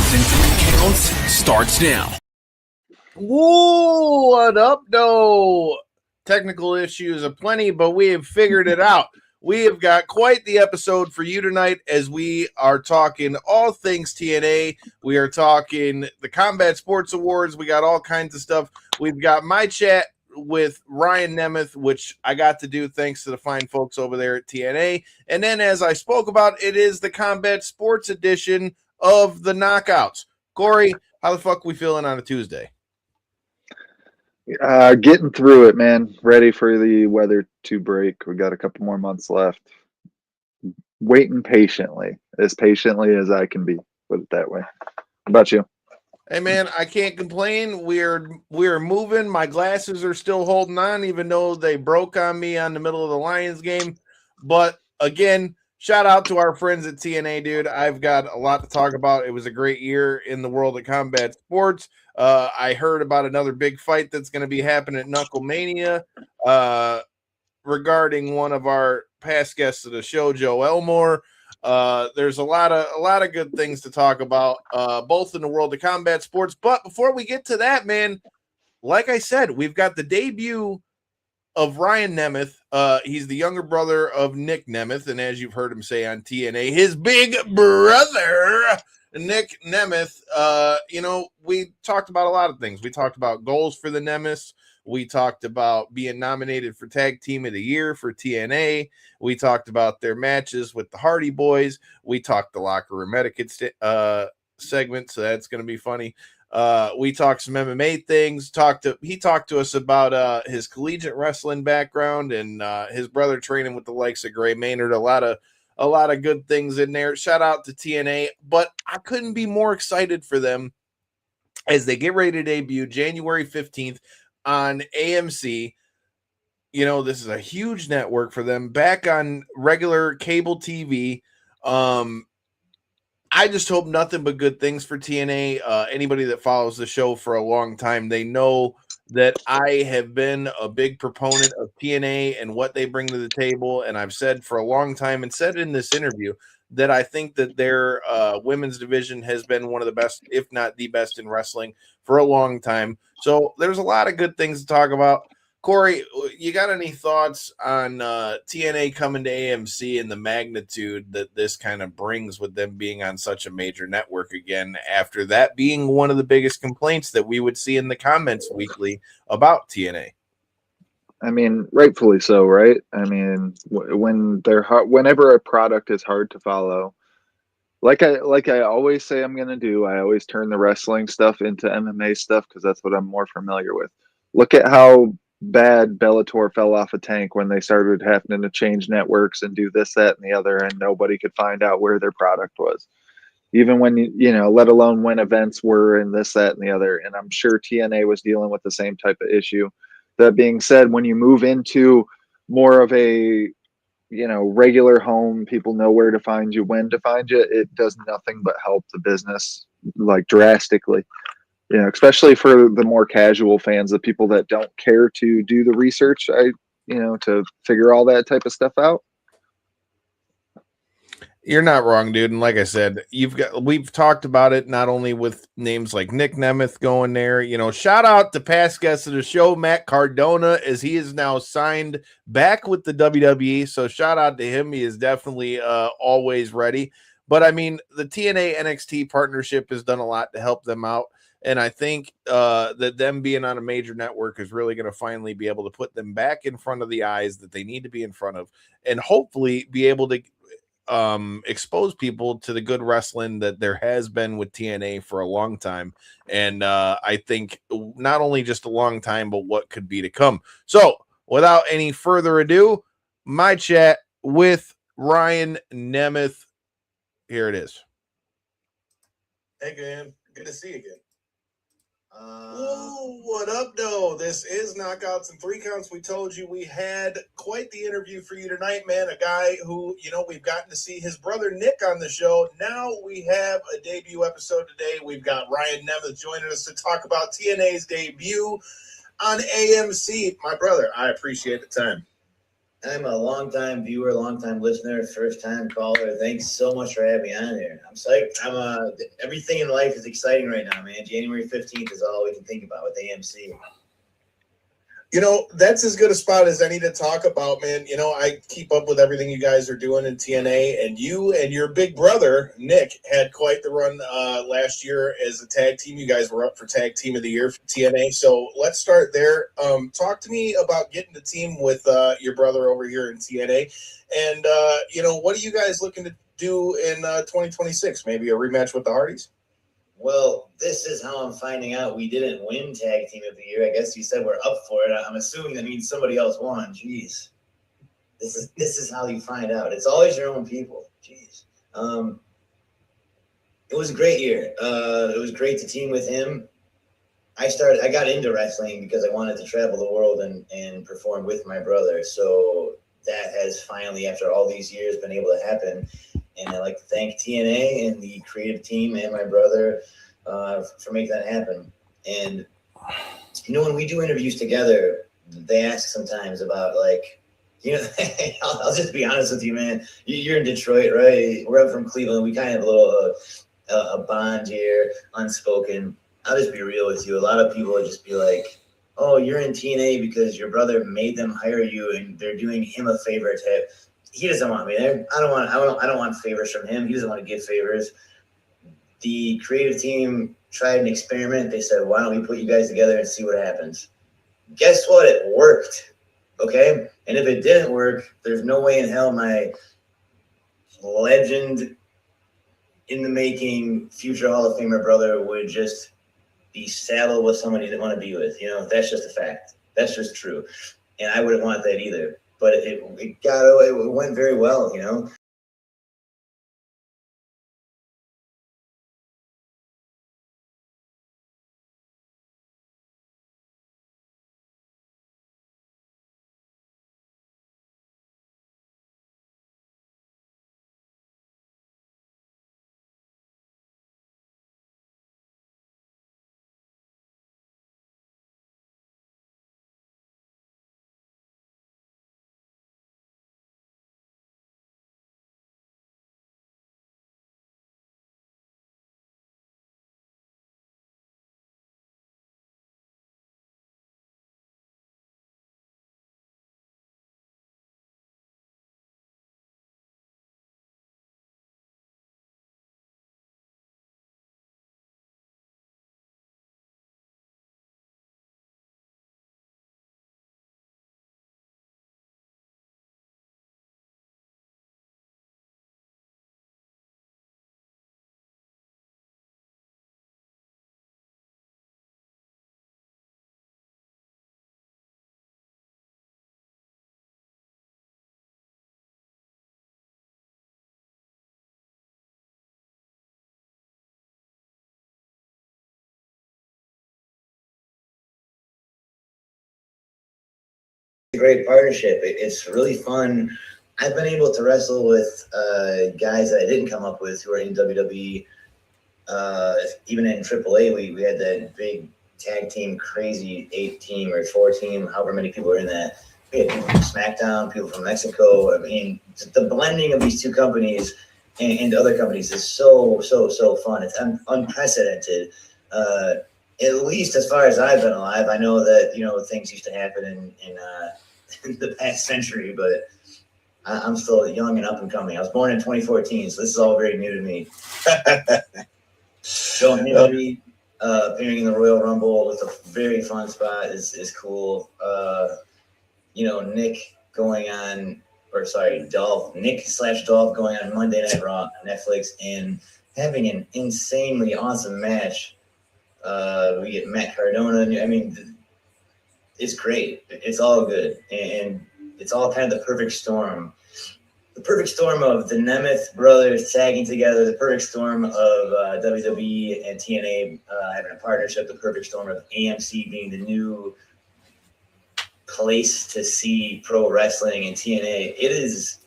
Knockouts in 3 Counts starts now. Whoa, what up, though? Technical issues aplenty, but we have figured it out. We have got quite the episode for you tonight as we are talking all things TNA. We are talking the Combat Sports Awards. We got all kinds of stuff. We've got my chat with Ryan Nemeth, which I got to do thanks to the fine folks over there at TNA. And then, as I spoke about, it is the Combat Sports edition of the Knockouts. Cory, how the fuck we feeling on a Tuesday? Getting through it, man. Ready for the weather to break. We got a couple more months left. Waiting patiently as I can be. Put it that way. How about you? Hey, man, I can't complain. We're moving. My glasses are still holding on, even though they broke on me on the middle of the Lions game. But again, shout out to our friends at TNA, dude. I've got a lot to talk about. It was a great year in the world of combat sports. I heard about another big fight that's going to be happening at Knucklemania regarding one of our past guests of the show, Joe Elmore. There's a lot of good things to talk about, both in the world of combat sports. But before we get to that, man, like I said, we've got the debut of Ryan Nemeth. He's the younger brother of Nic Nemeth, and as you've heard him say on TNA, his big brother, Nic Nemeth. We talked about a lot of things. We talked about goals for the Nemeths. We talked about being nominated for Tag Team of the Year for TNA. We talked about their matches with the Hardy Boys. We talked the locker room etiquette segment, so that's going to be funny. We talked some MMA things. He talked to us about his collegiate wrestling background and his brother training with the likes of Gray Maynard. A lot of good things in there. Shout out to TNA, but I couldn't be more excited for them as they get ready to debut January 15th on AMC. You know, this is a huge network for them, back on regular cable TV. I just hope nothing but good things for TNA. Anybody that follows the show for a long time, they know that I have been a big proponent of TNA and what they bring to the table. And I've said for a long time, and said in this interview, that I think that their women's division has been one of the best, if not the best, in wrestling for a long time. So there's a lot of good things to talk about. Cory, you got any thoughts on TNA coming to AMC and the magnitude that this kind of brings with them being on such a major network again, after that being one of the biggest complaints that we would see in the comments weekly about TNA? I mean, rightfully so, right? I mean, whenever a product is hard to follow, like I always say I'm going to do, I always turn the wrestling stuff into MMA stuff because that's what I'm more familiar with. Look at how bad Bellator fell off a tank when they started having to change networks and do this, that, and the other, and nobody could find out where their product was. Even when, let alone when events were and this, that, and the other. And I'm sure TNA was dealing with the same type of issue. That being said, when you move into more of a, regular home, people know where to find you, when to find you, it does nothing but help the business, like, drastically. Especially for the more casual fans, the people that don't care to do the research, to figure all that type of stuff out. You're not wrong, dude. And like I said, we've talked about it not only with names like Nic Nemeth going there. Shout out to past guests of the show, Matt Cardona, as he is now signed back with the WWE. So shout out to him. He is definitely always ready. But I mean, the TNA NXT partnership has done a lot to help them out. And I think that them being on a major network is really going to finally be able to put them back in front of the eyes that they need to be in front of, and hopefully be able to expose people to the good wrestling that there has been with TNA for a long time. And I think not only just a long time, but what could be to come. So without any further ado, my chat with Ryan Nemeth. Here it is. Hey, man. Good to see you again. What up, though? This is Knockouts in 3 Counts. We told you we had quite the interview for you tonight, man. A guy who, we've gotten to see his brother Nic on the show. Now we have a debut episode today. We've got Ryan Nemeth joining us to talk about TNA's debut on AMC. My brother, I appreciate the time. I'm a long-time viewer, long-time listener, first-time caller. Thanks so much for having me on here. I'm psyched. Everything in life is exciting right now, man. January 15th is all we can think about with AMC. You know, that's as good a spot as any to talk about, man. You know, I keep up with everything you guys are doing in TNA, and you and your big brother, Nic, had quite the run last year as a tag team. You guys were up for Tag Team of the Year for TNA. So let's start there. Talk to me about getting the team with your brother over here in TNA. And, you know, what are you guys looking to do in 2026? Maybe a rematch with the Hardys? Well, this is how I'm finding out we didn't win Tag Team of the Year. I guess you said we're up for it. I'm assuming that means somebody else won. Jeez. This is how you find out. It's always your own people. Jeez. It was a great year. It was great to team with him. I got into wrestling because I wanted to travel the world and perform with my brother. So that has finally, after all these years, been able to happen. And I'd like to thank TNA and the creative team and my brother for making that happen. And, you know, when we do interviews together, they ask sometimes about, like, you know, I'll just be honest with you, man. You're in Detroit, right? We're up from Cleveland. We kind of have a little a bond here, unspoken. I'll just be real with you. A lot of people would just be like, oh, you're in TNA because your brother made them hire you and they're doing him a favor to – he doesn't want me there. I don't want favors from him. He doesn't want to give favors. The creative team tried an experiment. They said, why don't we put you guys together and see what happens? Guess what? It worked. Okay? And if it didn't work, there's no way in hell my legend in the making future Hall of Famer brother would just be saddled with somebody he didn't want to be with. You know, that's just a fact. That's just true. And I wouldn't want that either. But it went very well, you know. A great partnership. It's really fun. I've been able to wrestle with guys that I didn't come up with who are in WWE. Even in AAA, we had that big tag team, crazy 8-team or 4-team, however many people were in that. We had people from SmackDown, people from Mexico. I mean, the blending of these two companies and other companies is so fun. It's unprecedented. At least as far as I've been alive, I know that, you know, things used to happen in the past century, but I'm still young and up and coming. I was born in 2014, so this is all very new to me. Joe Henry appearing in the Royal Rumble with a very fun spot is cool. You know, Nic / Dolph going on Monday Night Raw on Netflix and having an insanely awesome match. We get Matt Cardona. I mean, it's great. It's all good. And it's all kind of the perfect storm. The perfect storm of the Nemeth brothers tagging together, the perfect storm of WWE and TNA having a partnership, the perfect storm of AMC being the new place to see pro wrestling and TNA. It is,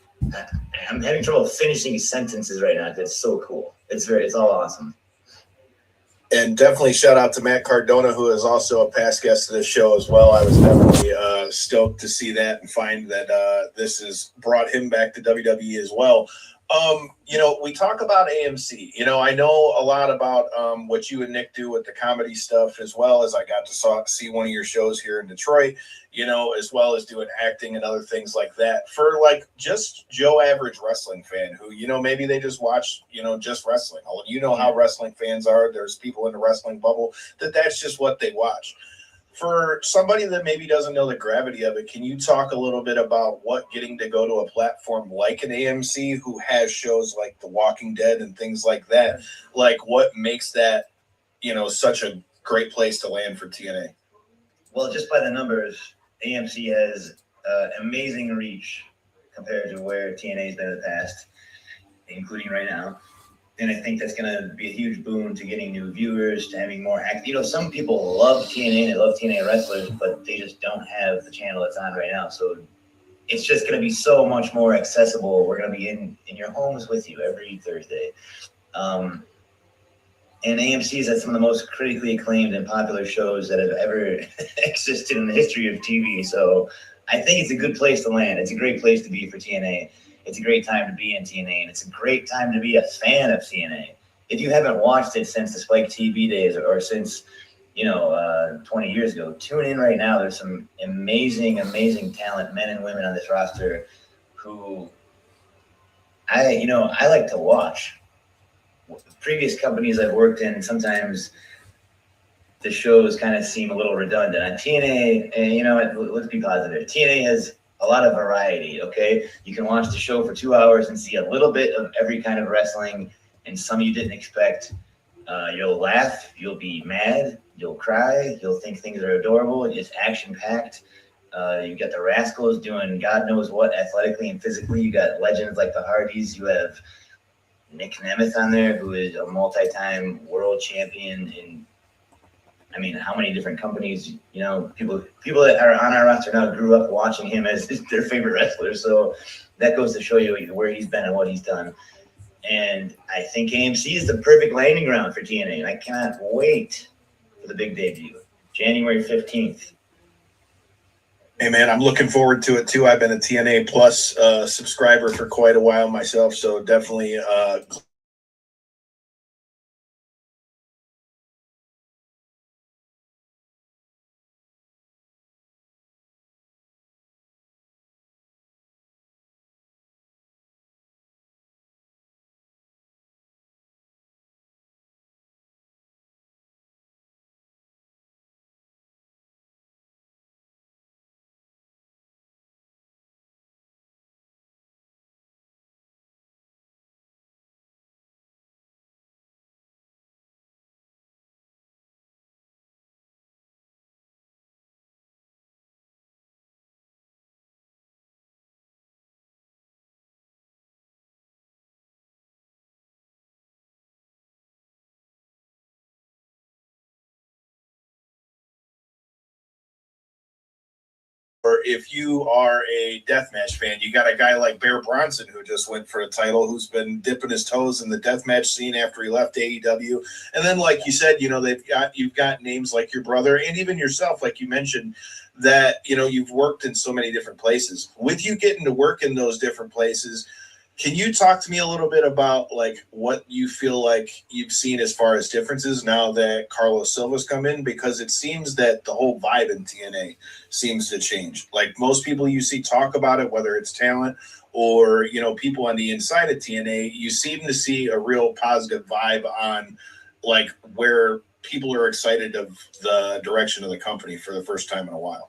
I'm having trouble finishing sentences right now because it's so cool. It's all awesome. And definitely shout out to Matt Cardona, who is also a past guest of this show as well. I was definitely stoked to see that and find that this has brought him back to WWE as well. We talk about AMC. I know a lot about what you and Nick do with the comedy stuff, as well as I got to see one of your shows here in Detroit, as well as doing acting and other things like that. For like just Joe average wrestling fan who, maybe they just watch, just wrestling. How wrestling fans are. There's people in the wrestling bubble that's just what they watch. For somebody that maybe doesn't know the gravity of it, can you talk a little bit about what getting to go to a platform like an AMC who has shows like The Walking Dead and things like that, like what makes that, such a great place to land for TNA? Well, just by the numbers, AMC has amazing reach compared to where TNA has been in the past, including right now. And I think that's going to be a huge boon to getting new viewers, to having more some people love TNA, they love TNA wrestlers, but they just don't have the channel that's on right now. So it's just going to be so much more accessible. We're going to be in your homes with you every Thursday. And AMC is at some of the most critically acclaimed and popular shows that have ever existed in the history of TV. So I think it's a good place to land. It's a great place to be for TNA. It's a great time to be in TNA, and it's a great time to be a fan of TNA. If you haven't watched it since the Spike TV days or since, 20 years ago, tune in right now. There's some amazing, amazing talent, men and women on this roster who I like to watch. Previous companies I've worked in, sometimes the shows kind of seem a little redundant. On TNA, and let's be positive. TNA has a lot of variety, okay? You can watch the show for 2 hours and see a little bit of every kind of wrestling, and some you didn't expect. You'll laugh, you'll be mad, you'll cry, you'll think things are adorable. It's action-packed. You got the Rascals doing God knows what athletically and physically. You got legends like the Hardys. You have Nic Nemeth on there, who is a multi-time world champion in, how many different companies, people that are on our roster now grew up watching him as their favorite wrestler. So that goes to show you where he's been and what he's done. And I think AMC is the perfect landing ground for TNA. And I cannot wait for the big debut, January 15th. Hey, man, I'm looking forward to it, too. I've been a TNA Plus subscriber for quite a while myself, so definitely or if you are a deathmatch fan, you got a guy like Bear Bronson who just went for a title, who's been dipping his toes in the deathmatch scene after he left AEW. And then, like you said, you've got names like your brother and even yourself, like you mentioned, that you've worked in so many different places. With you getting to work in those different places, can you talk to me a little bit about like what you feel like you've seen as far as differences now that Carlos Silva's come in? Because it seems that the whole vibe in TNA seems to change. Like most people you see talk about it, whether it's talent or, people on the inside of TNA, you seem to see a real positive vibe on like where people are excited of the direction of the company for the first time in a while.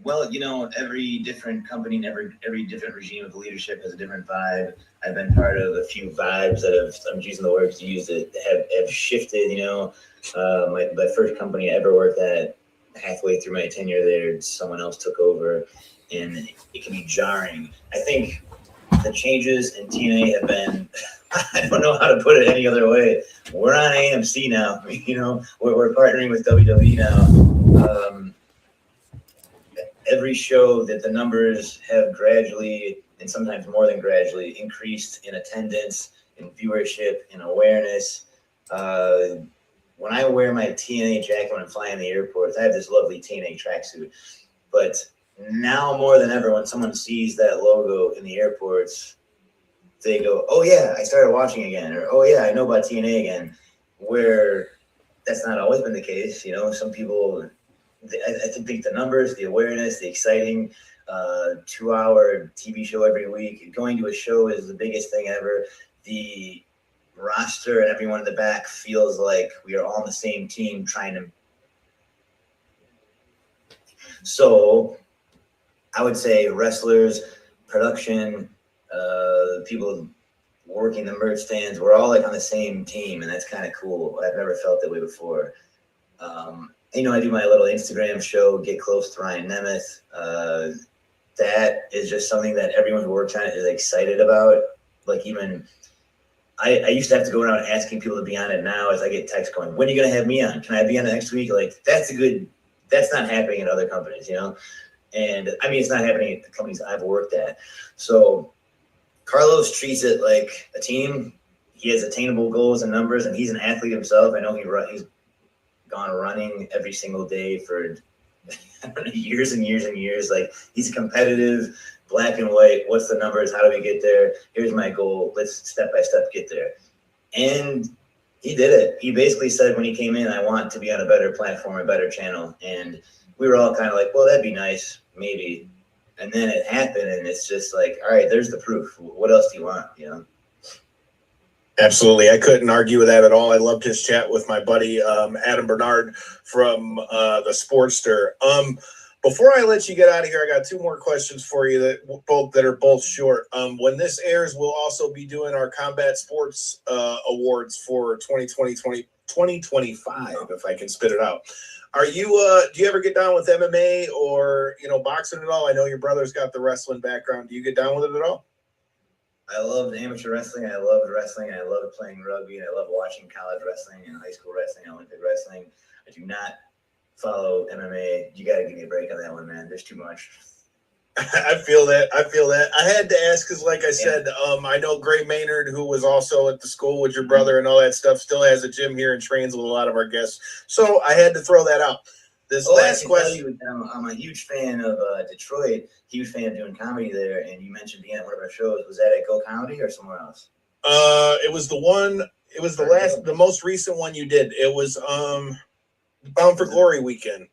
Well, every different company and every different regime of leadership has a different vibe. I've been part of a few vibes that I'm using the words to use that have shifted. My first company I ever worked at, halfway through my tenure there, someone else took over, and it can be jarring. I think the changes in TNA have been, I don't know how to put it any other way. We're on AMC now. We're partnering with WWE now. Every show that the numbers have gradually, and sometimes more than gradually, increased in attendance, in viewership, in awareness. when I wear my TNA jacket when I'm flying the airports, I have this lovely TNA tracksuit. But now more than ever, when someone sees that logo in the airports, they go, "Oh yeah, I started watching again," or "Oh yeah, I know about TNA again." Where that's not always been the case. You know, some people, I think the numbers, the awareness, the exciting 2-hour TV show every week, going to a show is the biggest thing ever. The roster and everyone in the back feels like we are all on the same team trying to. So I would say wrestlers, production, people working the merch stands, we're all like on the same team, and that's kind of cool. I've never felt that way before. You know, I do my little Instagram show, Get Close to Ryan Nemeth. That is just something that everyone who works on it is excited about. Like even I used to have to go around asking people to be on it. Now as I get texts going, when are you going to have me on? Can I be on it next week? Like that's not happening in other companies, you know? And I mean, it's not happening at the companies I've worked at. So Carlos treats it like a team. He has attainable goals and numbers, and he's an athlete himself. I know he's gone running every single day for years and years and years. Like he's competitive, black and white. What's the numbers? How do we get there? Here's my goal. Let's step by step get there. And he did it. He basically said when he came in, I want to be on a better platform, a better channel. And we were all kind of like, well, that'd be nice, maybe. And then it happened, and it's just like, all right, there's the proof. What else do you want, you know? Absolutely. I couldn't argue with that at all. I loved his chat with my buddy, Adam Bernard from the Sportster. Before I let you get out of here, I got 2 more questions for you that are both short. When this airs, we'll also be doing our Combat Sports Awards for 2025, if I can spit it out. Are you do you ever get down with MMA or, you know, boxing at all? I know your brother's got the wrestling background. Do you get down with it at all? I loved amateur wrestling. I loved wrestling. I loved playing rugby. And I love watching college wrestling and high school wrestling, Olympic wrestling. I do not follow MMA. You got to give me a break on that one, man. There's too much. I feel that. I had to ask because, like I said, I know Gray Maynard, who was also at the school with your brother and all that stuff, still has a gym here and trains with a lot of our guests. So I had to throw that out. This last question. I'm a huge fan of Detroit. Huge fan of doing comedy there. And you mentioned being at one of our shows. Was that at Go Comedy or somewhere else? It was the one. It was the most recent one you did. It was Bound for Glory weekend.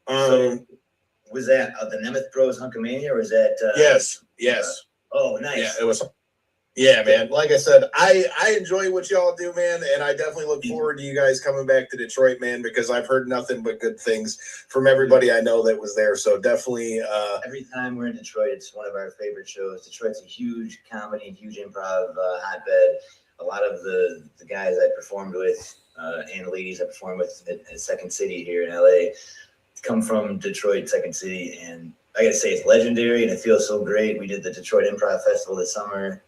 So was that the Nemeth Bros Hunkamania, or was that? Yes. Oh, nice. Yeah, it was. Yeah, man. Like I said, I enjoy what y'all do, man, and I definitely look forward to you guys coming back to Detroit, man, because I've heard nothing but good things from everybody I know that was there. So definitely. Every time we're in Detroit, it's one of our favorite shows. Detroit's a huge comedy, huge improv hotbed. A lot of the guys I performed with and ladies I performed with at Second City here in LA come from Detroit, Second City, and I gotta say it's legendary and it feels so great. We did the Detroit Improv Festival this summer.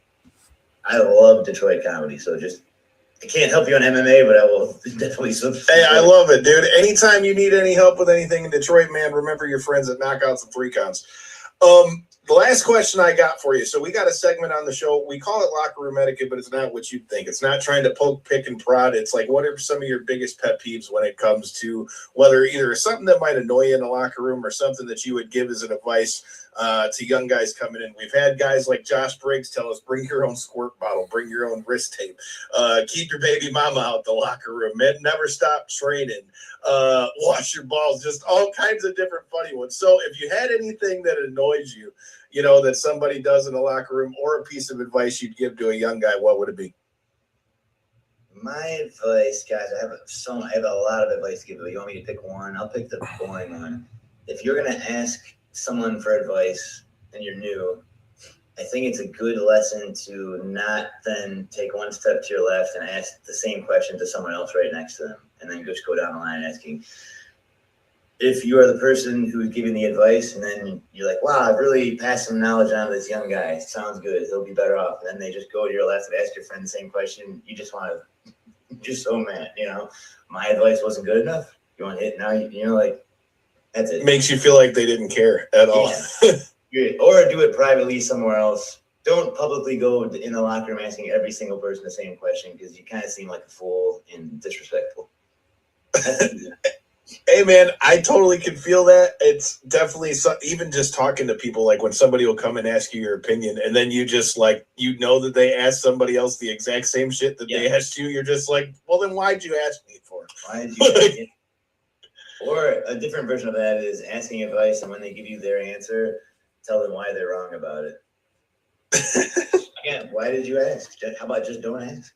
I love Detroit comedy, so I can't help you on MMA, but I will definitely support. Hey, I love it, dude. Anytime you need any help with anything in Detroit, man, remember your friends at Knockouts and Free Cons. The last question I got for you. So we got a segment on the show. We call it Locker Room Etiquette, but it's not what you'd think. It's not trying to poke, pick, and prod. It's like, what are some of your biggest pet peeves when it comes to whether either something that might annoy you in the locker room or something that you would give as an advice to young guys coming in? We've had guys like Josh Briggs tell us, bring your own squirt bottle, bring your own wrist tape, keep your baby mama out the locker room, man, never stop training, wash your balls, just all kinds of different funny ones. So if you had anything that annoys you, you know, that somebody does in the locker room, or a piece of advice you'd give to a young guy, what would it be? My advice, guys, I have a lot of advice to give, but you want me to pick one? I'll pick the boring one. If you're going to ask someone for advice and you're new, I think it's a good lesson to not then take one step to your left and ask the same question to someone else right next to them, and then just go down the line asking. If you are the person who's giving the advice and then you're like, wow, I've really passed some knowledge on to this young guy. Sounds good. He'll be better off. And then they just go to your left and ask your friend the same question. You just want to, just so mad, you know, my advice wasn't good enough. You want to hit now, you know, like, that's it. Makes you feel like they didn't care at all. Yeah. Or do it privately somewhere else. Don't publicly go in the locker room asking every single person the same question, because you kind of seem like a fool and disrespectful. Hey man, I totally can feel that. It's definitely even just talking to people, like when somebody will come and ask you your opinion, and then you just like that they asked somebody else the exact same shit that they asked you. You're just like, well, then why'd you ask me for? Why did you ask it? Or a different version of that is asking advice, and when they give you their answer, tell them why they're wrong about it. Again, why did you ask? How about just don't ask?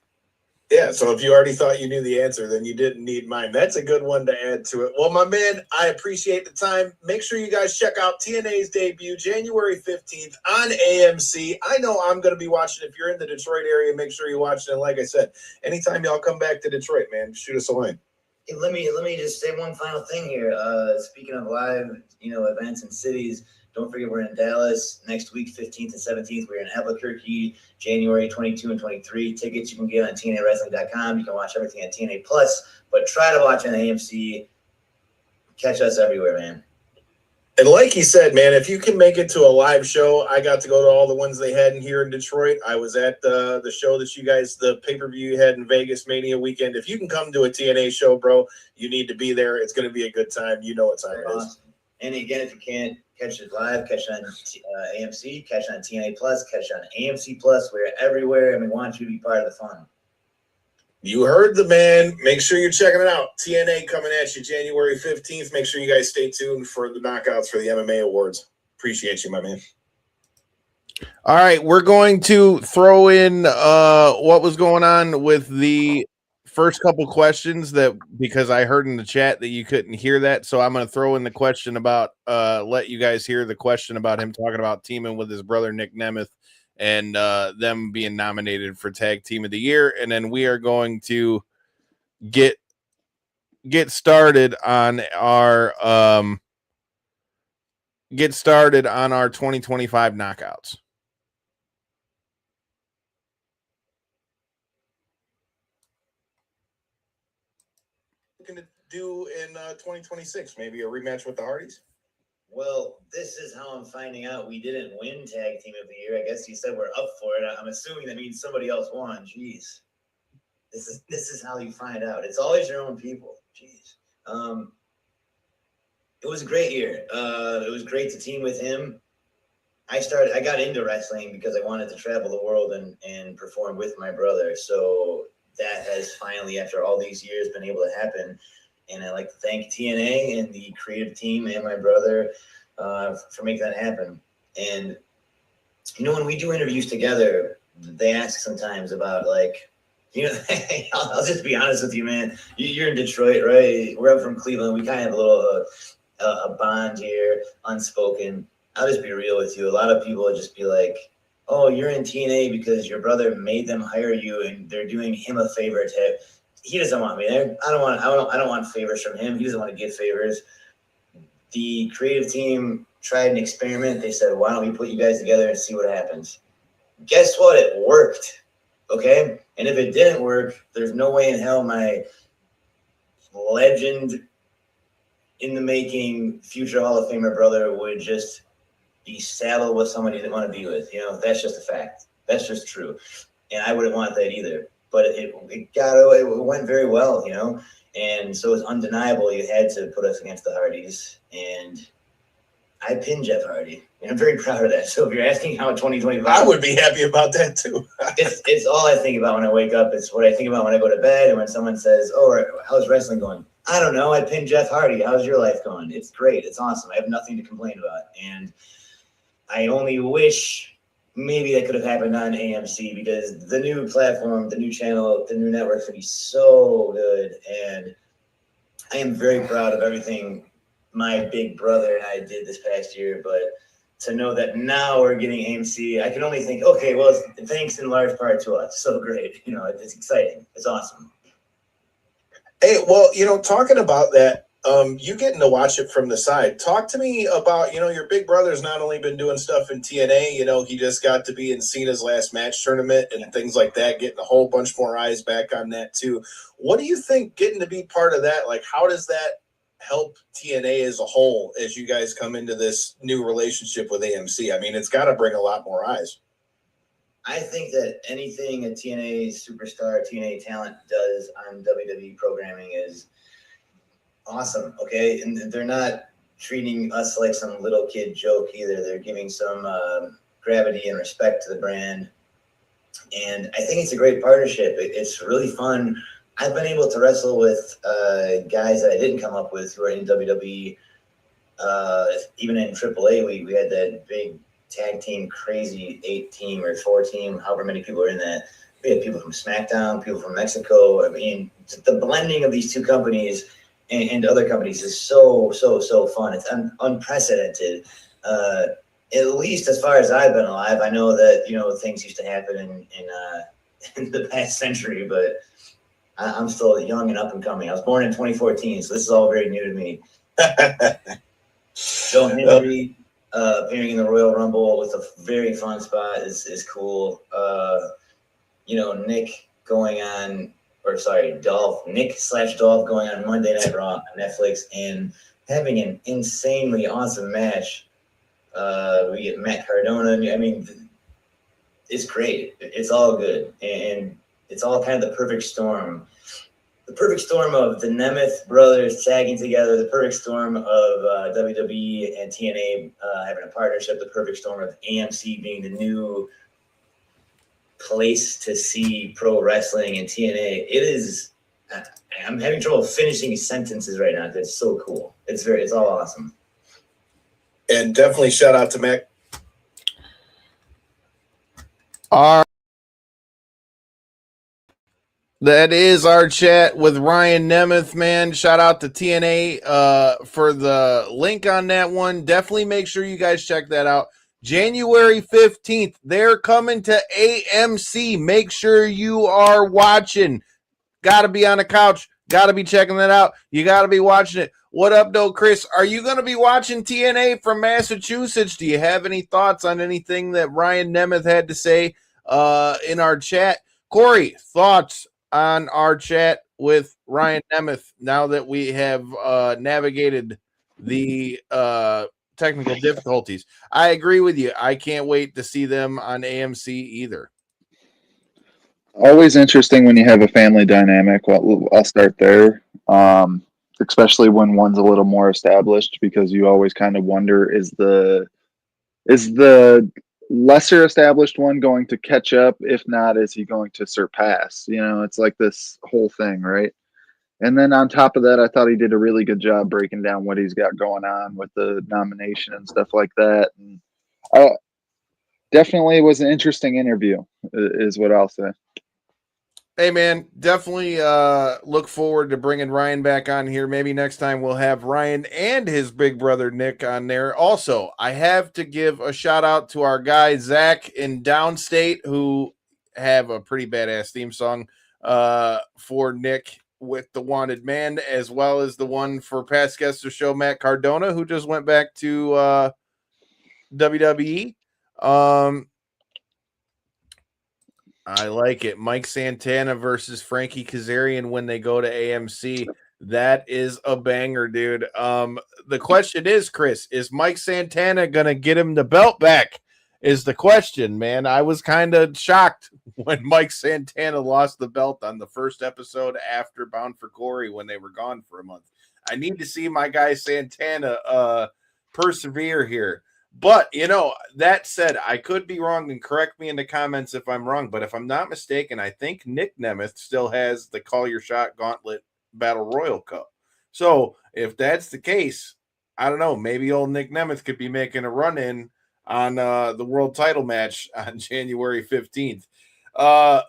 Yeah, so if you already thought you knew the answer, then you didn't need mine. That's a good one to add to it. Well, my man, I appreciate the time. Make sure you guys check out TNA's debut, January 15th on AMC. I know I'm going to be watching. If you're in the Detroit area, make sure you watch it. And like I said, anytime y'all come back to Detroit, man, shoot us a line. Hey, let me just say one final thing here. Speaking of live, events and cities, don't forget we're in Dallas next week, 15th and 17th. We're in Albuquerque, January 22 and 23. Tickets you can get on TNAWrestling.com. You can watch everything at TNA Plus, but try to watch on AMC. Catch us everywhere, man. And like he said, man, if you can make it to a live show, I got to go to all the ones they had in here in Detroit. I was at the show that you guys, the pay-per-view you had in Vegas, Mania weekend. If you can come to a TNA show, bro, you need to be there. It's going to be a good time. You know what time it is. And again, if you can't catch it live, catch it on AMC, catch it on TNA Plus, catch it on AMC Plus. We're everywhere, and we want you to be part of the fun. You heard the man. Make sure you're checking it out. TNA coming at you January 15th. Make sure you guys stay tuned for the knockouts for the MMA awards. Appreciate you, my man. All right, we're going to throw in what was going on with the first couple questions because I heard in the chat that you couldn't hear that. So I'm going to throw in the question about let you guys hear the question about him talking about teaming with his brother Nic Nemeth and them being nominated for Tag Team of the Year. And then we are going to get started on our 2025 knockouts. Going to do in 2026, maybe a rematch with the Hardys. Well, this is how I'm finding out we didn't win Tag Team of the Year. I guess you said we're up for it. I'm assuming that means somebody else won. Jeez, this is how you find out. It's always your own people. Jeez. It was a great year. It was great to team with him. I got into wrestling because I wanted to travel the world and perform with my brother. So that has finally, after all these years, been able to happen. And I'd like to thank TNA and the creative team and my brother for making that happen. And, when we do interviews together, they ask sometimes about, like, I'll just be honest with you, man. You're in Detroit, right? We're up from Cleveland. We kind of have a little a bond here, unspoken. I'll just be real with you. A lot of people would just be like, oh, you're in TNA because your brother made them hire you and they're doing him a favor he doesn't want me there. I don't want favors from him. He doesn't want to give favors. The creative team tried an experiment. They said, why don't we put you guys together and see what happens? Guess what? It worked. Okay? And if it didn't work, there's no way in hell my legend in the making future Hall of Famer brother would just be saddled with somebody he didn't want to be with. That's just a fact. That's just true. And I wouldn't want that either. But it went very well, and so it's undeniable you had to put us against the Hardys, and I pinned Jeff Hardy, and I'm very proud of that. So if you're asking how 2025, I would be happy about that too. it's all I think about when I wake up. It's what I think about when I go to bed, and when someone says, "Oh, how's wrestling going?" I don't know. I pinned Jeff Hardy. How's your life going? It's great. It's awesome. I have nothing to complain about, and I only wish maybe that could have happened on AMC because the new platform, the new channel, the new network would be so good. And I am very proud of everything my big brother and I did this past year. But to know that now we're getting AMC, I can only think, okay, well, thanks in large part to us. So great. It's exciting. It's awesome. Hey, well, talking about that, you getting to watch it from the side. Talk to me about, your big brother's not only been doing stuff in TNA, he just got to be in Cena's last match tournament and things like that, getting a whole bunch more eyes back on that too. What do you think getting to be part of that? Like, how does that help TNA as a whole as you guys come into this new relationship with AMC? I mean, it's got to bring a lot more eyes. I think that anything a TNA superstar, TNA talent does on WWE programming is awesome. Okay, and they're not treating us like some little kid joke either. They're giving some gravity and respect to the brand, and I think it's a great partnership. It's really fun. I've been able to wrestle with guys that I didn't come up with who are in WWE. Even in AAA, we had that big tag team, crazy 8-team or 4-team, however many people are in that. We had people from SmackDown, people from Mexico. I mean, the blending of these two companies and other companies is so fun. It's unprecedented. At least as far as I've been alive, I know that things used to happen in the past century, but I'm still young and up and coming. I was born in 2014, so this is all very new to me. Joe Henry appearing in the Royal Rumble with a very fun spot is cool. Nick going on, Nick/Dolph going on Monday Night Raw on Netflix and having an insanely awesome match. We get Matt Cardona. I mean, it's great. It's all good. And it's all kind of the perfect storm. The perfect storm of the Nemeth brothers tagging together, the perfect storm of WWE and TNA having a partnership, the perfect storm of AMC being the new place to see pro wrestling and TNA. It is, I'm having trouble finishing sentences right now. It's so cool. It's all awesome. And definitely shout out to Mac. That is our chat with Ryan Nemeth, man. Shout out to TNA for the link on that one. Definitely make sure you guys check that out. January 15th, they're coming to AMC. Make sure you are watching. Got to be on the couch. Got to be checking that out. You got to be watching it. What up, though, Chris? Are you going to be watching TNA from Massachusetts? Do you have any thoughts on anything that Ryan Nemeth had to say in our chat? Cory, thoughts on our chat with Ryan Nemeth now that we have navigated the technical difficulties? I agree with you. I can't wait to see them on AMC either. Always interesting when you have a family dynamic. Well, I'll start there, especially when one's a little more established, because you always kind of wonder, is the lesser established one going to catch up? If not, is he going to surpass? It's like this whole thing, right? And then on top of that, I thought he did a really good job breaking down what he's got going on with the nomination and stuff like that. And definitely was an interesting interview, is what I'll say. Hey, man, definitely look forward to bringing Ryan back on here. Maybe next time we'll have Ryan and his big brother Nick on there. Also, I have to give a shout out to our guy Zach in Downstate, who have a pretty badass theme song for Nick with The Wanted Man, as well as the one for past guest of the show, Matt Cardona, who just went back to WWE. I like it. Mike Santana versus Frankie Kazarian when they go to AMC. That is a banger, dude. The question is, Chris, is Mike Santana going to get him the belt back? Is the question, man. I was kind of shocked when Mike Santana lost the belt on the first episode after Bound for Cory when they were gone for a month. I need to see my guy Santana persevere here. But, that said, I could be wrong, and correct me in the comments if I'm wrong. But if I'm not mistaken, I think Nic Nemeth still has the Call Your Shot Gauntlet Battle Royal Cup. So if that's the case, I don't know. Maybe old Nic Nemeth could be making a run-in on the world title match on January 15th.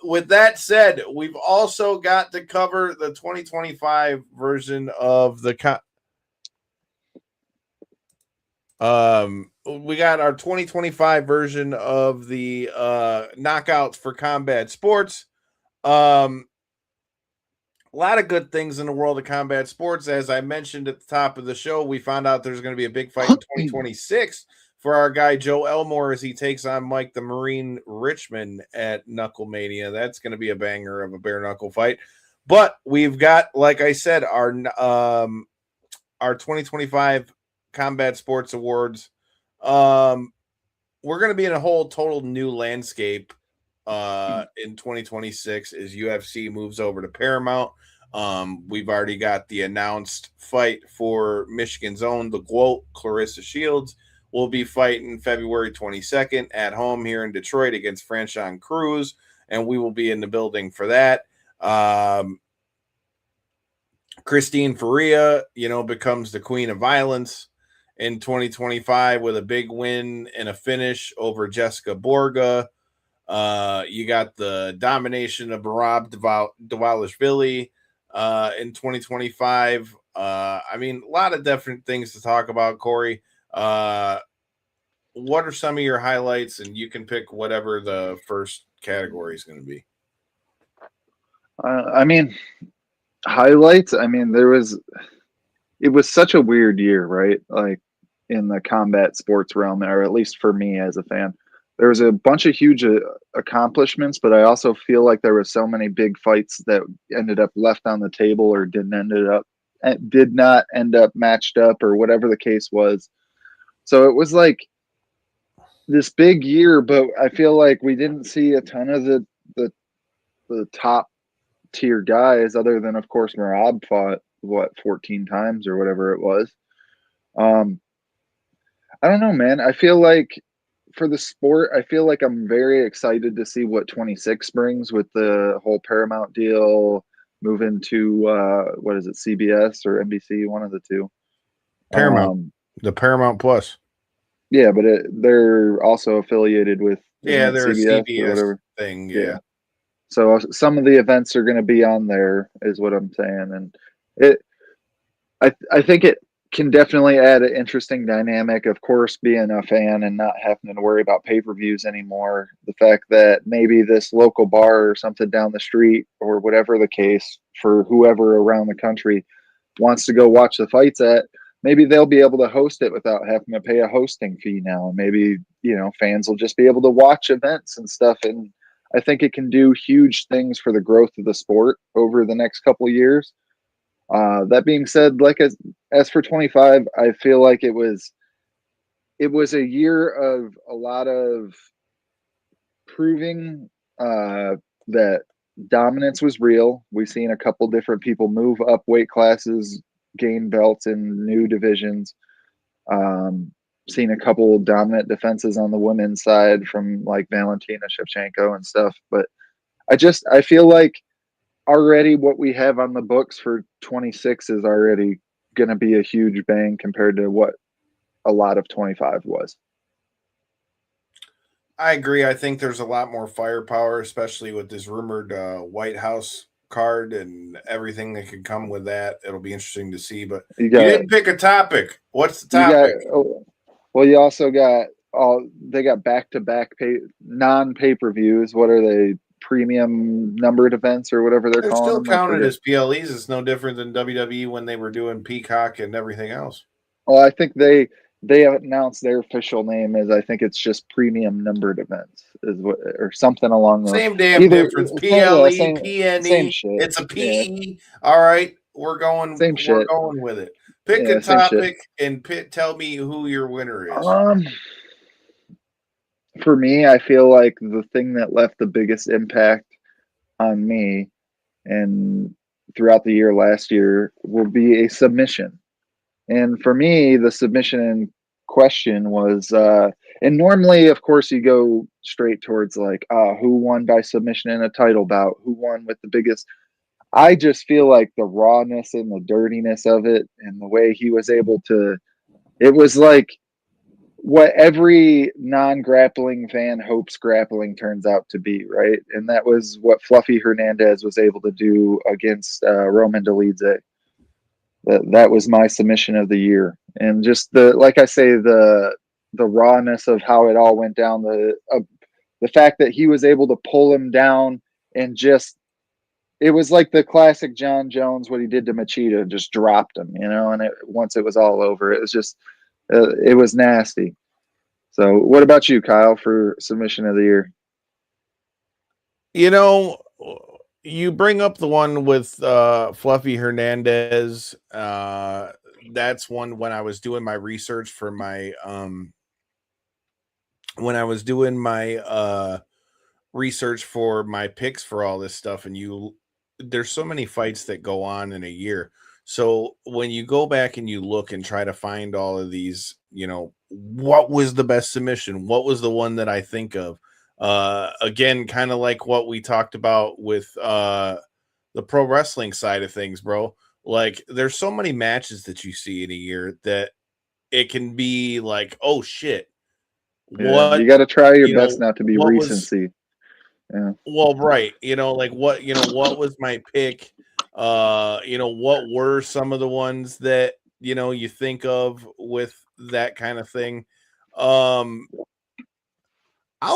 With that said, we've also got to cover the 2025 version of the we got our 2025 version of the knockouts for combat sports. A lot of good things in the world of combat sports. As I mentioned at the top of the show, we found out there's going to be a big fight in 2026 for our guy Joe Elmore as he takes on Mike the Marine Richmond at Knucklemania. That's going to be a banger of a bare knuckle fight. But we've got, like I said, our 2025 Combat Sports Awards. We're going to be in a whole total new landscape in 2026 as UFC moves over to Paramount. We've already got the announced fight for Michigan's own, the GWOAT, Clarissa Shields, will be fighting February 22nd at home here in Detroit against Franchon Cruz, and we will be in the building for that. Christine Faria, becomes the queen of violence in 2025 with a big win and a finish over Jessica Borga. You got the domination of Barab Dvalishvili in 2025. A lot of different things to talk about, Cory. What are some of your highlights? And you can pick whatever the first category is going to be. Highlights. It was such a weird year, right? Like in the combat sports realm, or at least for me as a fan, there was a bunch of huge accomplishments, but I also feel like there were so many big fights that ended up left on the table or did not end up matched up or whatever the case was. So it was like this big year, but I feel like we didn't see a ton of the top tier guys, other than of course Merab fought 14 times or whatever it was. I don't know, man. I feel like for the sport, I feel like I'm very excited to see what 26 brings with the whole Paramount deal moving to what is it, CBS or NBC, one of the two. Paramount, the Paramount Plus. Yeah, but they're also affiliated with they're CBS a CBS or whatever thing. Yeah. So some of the events are going to be on there, is what I'm saying, and I think it can definitely add an interesting dynamic. Of course, being a fan and not having to worry about pay-per-views anymore. The fact that maybe this local bar or something down the street or whatever the case for whoever around the country wants to go watch the fights at, maybe they'll be able to host it without having to pay a hosting fee now. And maybe, fans will just be able to watch events and stuff. And I think it can do huge things for the growth of the sport over the next couple of years. That being said, like as for 25, I feel like it was a year of a lot of proving that dominance was real. We've seen a couple different people move up weight classes, gain belts in new divisions. Seen a couple dominant defenses on the women's side from like Valentina Shevchenko and stuff. But I feel like already what we have on the books for 26 is already going to be a huge bang compared to what a lot of 25 was. I agree. I think there's a lot more firepower, especially with this rumored White House card and everything that could come with that. It'll be interesting to see, but you didn't pick a topic. What's the topic? You also got they got back-to-back non-pay-per-views. What are they? Premium numbered events or whatever they're calling them. They're still counted as PLEs. It's no different than WWE when they were doing Peacock and everything else. Well, I think they announced their official name as, I think it's just premium numbered events or something along those. Same damn difference. PLE, PNE. Same shit. It's a PE. Yeah. All right, we're going. Same shit. We're going with it. Pick a topic and tell me who your winner is. For me, I feel like the thing that left the biggest impact on me and throughout the year last year will be a submission. And for me, the submission in question was, and normally, of course, you go straight towards like, who won by submission in a title bout? Who won with the biggest? I just feel like the rawness and the dirtiness of it and the way he was able to, it was like what every non-grappling fan hopes grappling turns out to be, right? And that was what Fluffy Hernandez was able to do against Roman Dolidze. That was my submission of the year. And just the rawness of how it all went down, the fact that he was able to pull him down and just, it was like the classic John Jones, what he did to Machida, just dropped him, and once it was all over, it was just, it was nasty. So what about you, Kyle, for submission of the year? You bring up the one with Fluffy Hernandez. That's one when I was doing my research for my research for my picks for all this stuff, and you there's so many fights that go on in a year. So when you go back and you look and try to find all of these, what was the best submission? What was the one that I think of? Again, kind of like what we talked about with the pro wrestling side of things, bro. Like there's so many matches that you see in a year that it can be like, oh shit. Yeah, you got to try your best not to be what recency. Yeah. Well, right. Like what was my pick? What were some of the ones that, you think of with that kind of thing? I'll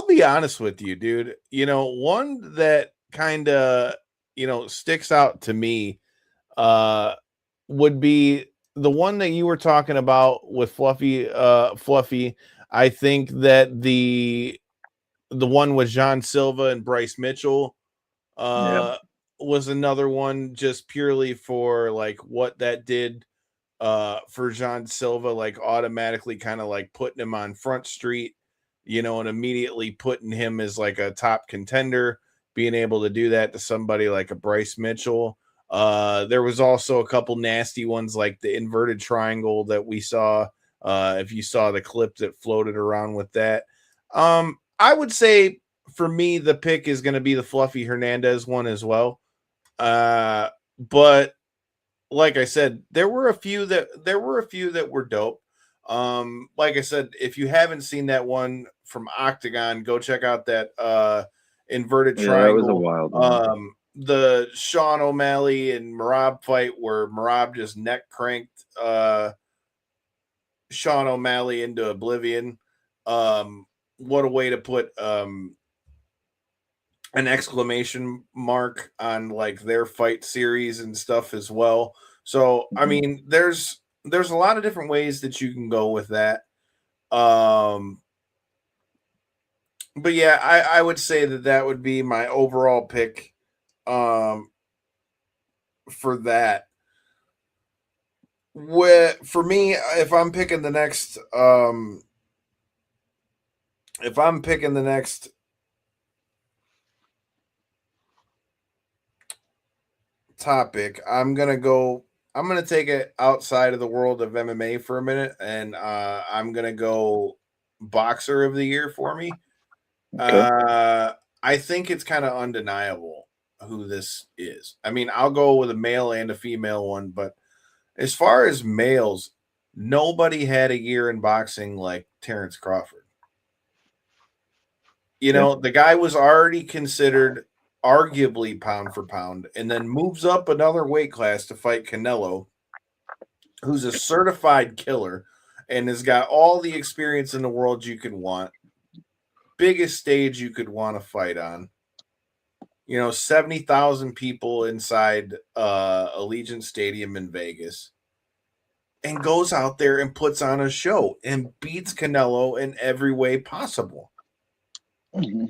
be honest with you, dude. One that kind of, sticks out to me would be the one that you were talking about with Fluffy. I think that the one with John Silva and Bryce Mitchell was another one, just purely for like what that did for John Silva, like automatically kind of like putting him on Front Street, and immediately putting him as like a top contender, being able to do that to somebody like a Bryce Mitchell. There was also a couple nasty ones like the inverted triangle that we saw. If you saw the clip that floated around with that, I would say for me, the pick is going to be the Fluffy Hernandez one as well. But like I said, there were a few that were dope. Like I said, if you haven't seen that one from Octagon, go check out that inverted triangle. That was a wild one. The Sean O'Malley and Marab fight where Marab just neck cranked Sean O'Malley into oblivion. What a way to put an exclamation mark on like their fight series and stuff as well. So, I mean, there's a lot of different ways that you can go with that. But yeah, I would say that would be my overall pick for that. For me, if I'm picking the next topic, I'm gonna take it outside of the world of MMA for a minute, and I'm gonna go boxer of the year for me. Okay. I think it's kind of undeniable who this is. I mean, I'll go with a male and a female one, but as far as males, nobody had a year in boxing like Terrence Crawford. The guy was already considered arguably pound for pound, and then moves up another weight class to fight Canelo, who's a certified killer and has got all the experience in the world you could want. Biggest stage you could want to fight on. 70,000 people inside Allegiant Stadium in Vegas, and goes out there and puts on a show and beats Canelo in every way possible. Mm-hmm.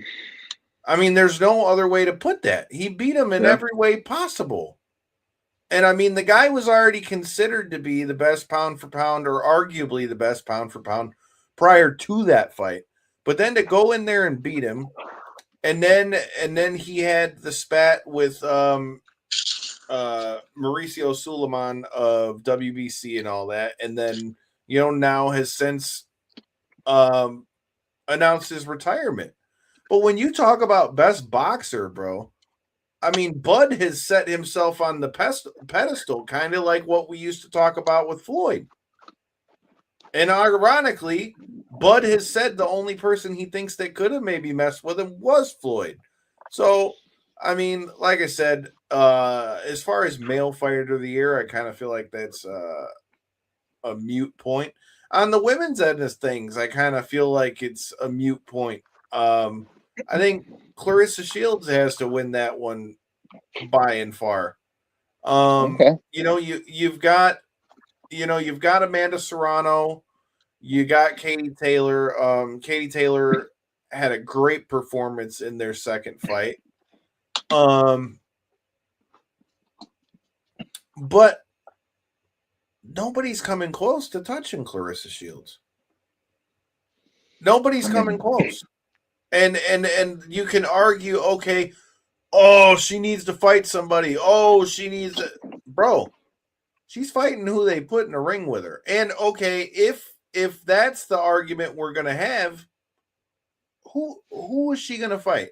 I mean, there's no other way to put that. He beat him in every way possible. And I mean, the guy was already considered to be the best pound for pound, or arguably the best pound for pound, prior to that fight. But then to go in there and beat him, and then he had the spat with Mauricio Suleiman of WBC and all that, and then now has since announced his retirement. But when you talk about best boxer, bro, I mean, Bud has set himself on the pedestal, kind of like what we used to talk about with Floyd. And ironically, Bud has said the only person he thinks that could have maybe messed with him was Floyd. So, I mean, like I said, as far as male fighter of the year, I kind of feel like that's a moot point. On the women's end of things, I kind of feel like it's a moot point. I think Clarissa Shields has to win that one by and far. Okay. You've got Amanda Serrano, you got Katie Taylor. Katie Taylor had a great performance in their second fight. But nobody's coming close to touching Clarissa Shields. Nobody's coming close. And you can argue, okay, Oh, she needs to fight somebody. Oh, she needs to, bro. She's fighting who they put in the ring with her. And okay, if that's the argument we're gonna have, who is she gonna fight?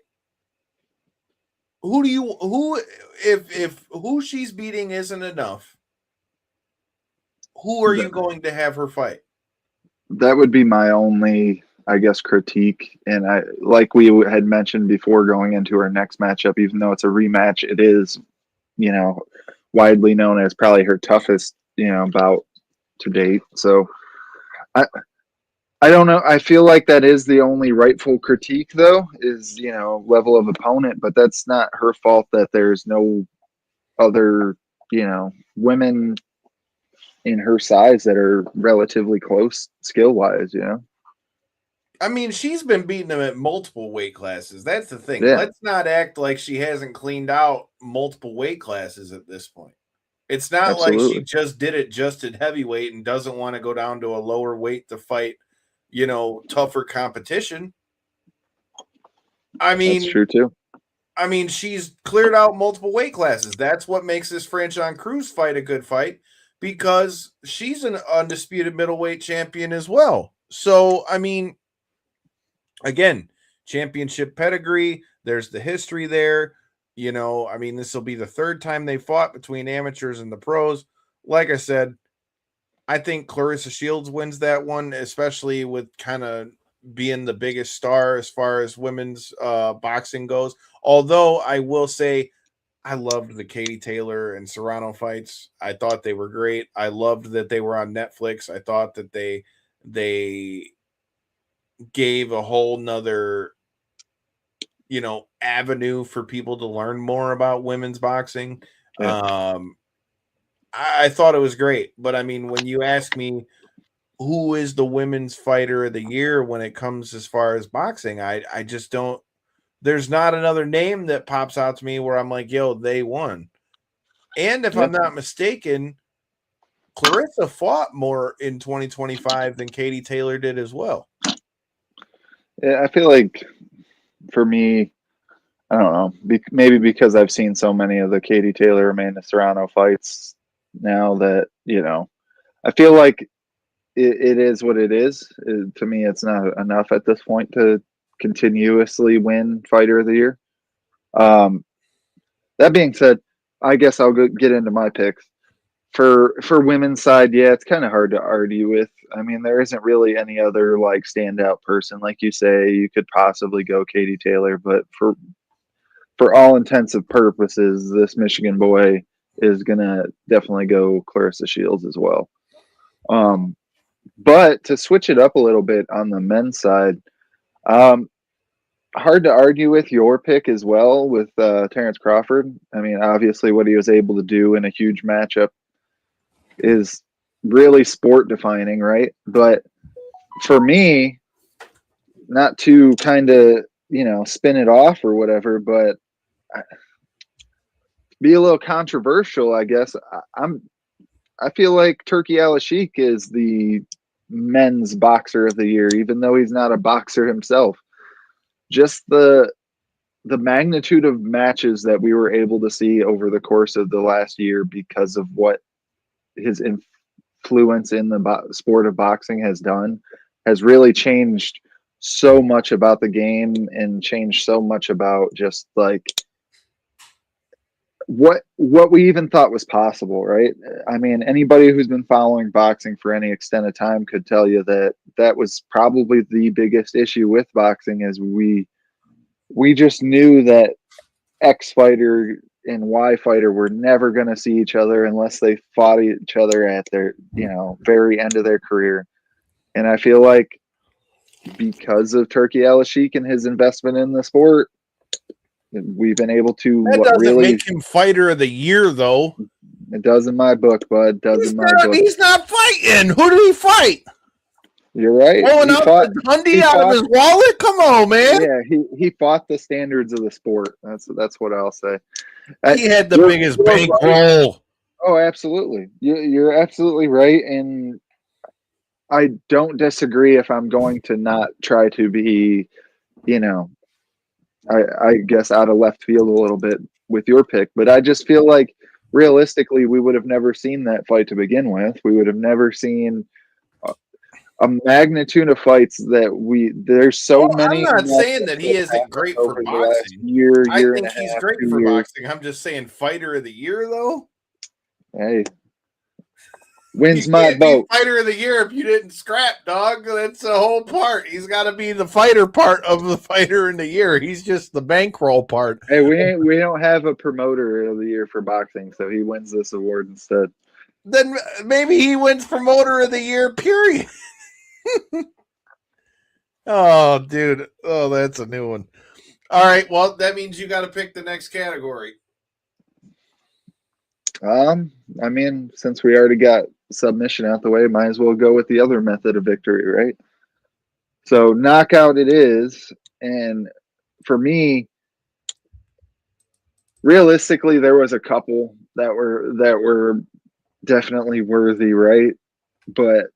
Who if who she's beating isn't enough, who are you going to have her fight? That would be my only, I guess, critique. And I, like we had mentioned before going into our next matchup, even though it's a rematch, it is, you know, widely known as probably her toughest, bout to date. So I don't know. I feel like that is the only rightful critique, though, is, level of opponent, but that's not her fault that there's no other, women in her size that are relatively close skill wise, I mean, she's been beating them at multiple weight classes. That's the thing. Yeah. Let's not act like she hasn't cleaned out multiple weight classes at this point. It's not Absolutely. like she just did it just at heavyweight and doesn't want to go down to a lower weight to fight, tougher competition. I mean, that's true too. I mean, she's cleared out multiple weight classes. That's what makes this Franchon Cruz fight a good fight, because she's an undisputed middleweight champion as well. So, I mean, again, championship pedigree, there's the history there. I mean, this will be the third time they fought between amateurs and the pros. Like I said, I think Clarissa Shields wins that one, especially with kind of being the biggest star as far as women's boxing goes. Although I will say I loved the Katie Taylor and Serrano fights. I thought they were great. I loved that they were on Netflix. I thought that they gave a whole nother avenue for people to learn more about women's boxing. Yeah. I thought it was great, but I mean, when you ask me who is the women's fighter of the year when it comes as far as boxing, I just don't, there's not another name that pops out to me where I'm like, yo, they won. And if I'm not mistaken, Clarissa fought more in 2025 than Katie Taylor did as well. Yeah, I feel like for me, I don't know, maybe because I've seen so many of the Katie Taylor, Amanda Serrano fights now that, I feel like it is what it is. To me, it's not enough at this point to continuously win Fighter of the Year. That being said, I guess I'll get into my picks. For women's side, yeah, it's kind of hard to argue with. I mean, there isn't really any other like standout person. Like you say, you could possibly go Katie Taylor, but for all intents and purposes, this Michigan boy is gonna definitely go Clarissa Shields as well. But to switch it up a little bit on the men's side, hard to argue with your pick as well with Terrence Crawford. I mean, obviously, what he was able to do in a huge matchup is really sport defining, right? But for me, not to kind of, spin it off or whatever, but be a little controversial, I guess. I feel like Turkey Al-Sheikh is the men's boxer of the year, even though he's not a boxer himself. Just the magnitude of matches that we were able to see over the course of the last year because of what his influence in the sport of boxing has done has really changed so much about the game and changed so much about just like what we even thought was possible, right? I mean, anybody who's been following boxing for any extent of time could tell you that was probably the biggest issue with boxing, is we just knew that X fighter and Y fighter were never going to see each other unless they fought each other at their, very end of their career. And I feel like because of Turkey Al-Sheikh and his investment in the sport, we've been able to that doesn't make him fighter of the year, though. It does in my book, bud. Does in my book. He's not fighting. Who did he fight? You're right. Blowing out the Dundee out of his wallet? Come on, man. Yeah, he fought the standards of the sport. That's what I'll say. He had the biggest bankroll. Oh, absolutely. You're absolutely right, and I don't disagree if I'm going to not try to be, I guess out of left field a little bit with your pick, but I just feel like realistically we would have never seen that fight to begin with. We would have never seen a magnitude of fights that there's so many. I'm not saying that he isn't great for over the last boxing. year I and think a he's half, great 2 for years. boxing. I'm just saying fighter of the year, though. Hey, wins You my can't be vote. fighter of the year if you didn't scrap, dog. That's the whole part. He's got to be the fighter part of the fighter in the year. He's just the bankroll part. Hey, we don't have a promoter of the year for boxing, so he wins this award instead. Then maybe he wins promoter of the year, period. Oh, dude. Oh, that's a new one. All right. Well, that means you got to pick the next category. I mean, since we already got submission out the way, might as well go with the other method of victory, right? So knockout it is, and for me, realistically, there was a couple that were definitely worthy, right? But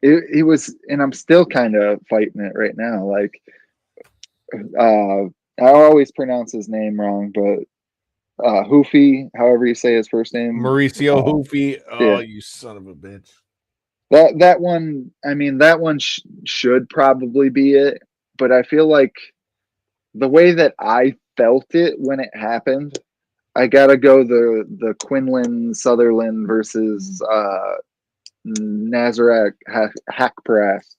it was, and I'm still kind of fighting it right now. Like, I always pronounce his name wrong, but Hoofy, however you say his first name, Mauricio Hoofy. Oh, yeah. you son of a bitch. That one, I mean, that one should probably be it, but I feel like the way that I felt it when it happened, I gotta go the Quinlan Sutherland versus Nazareth Hackprass.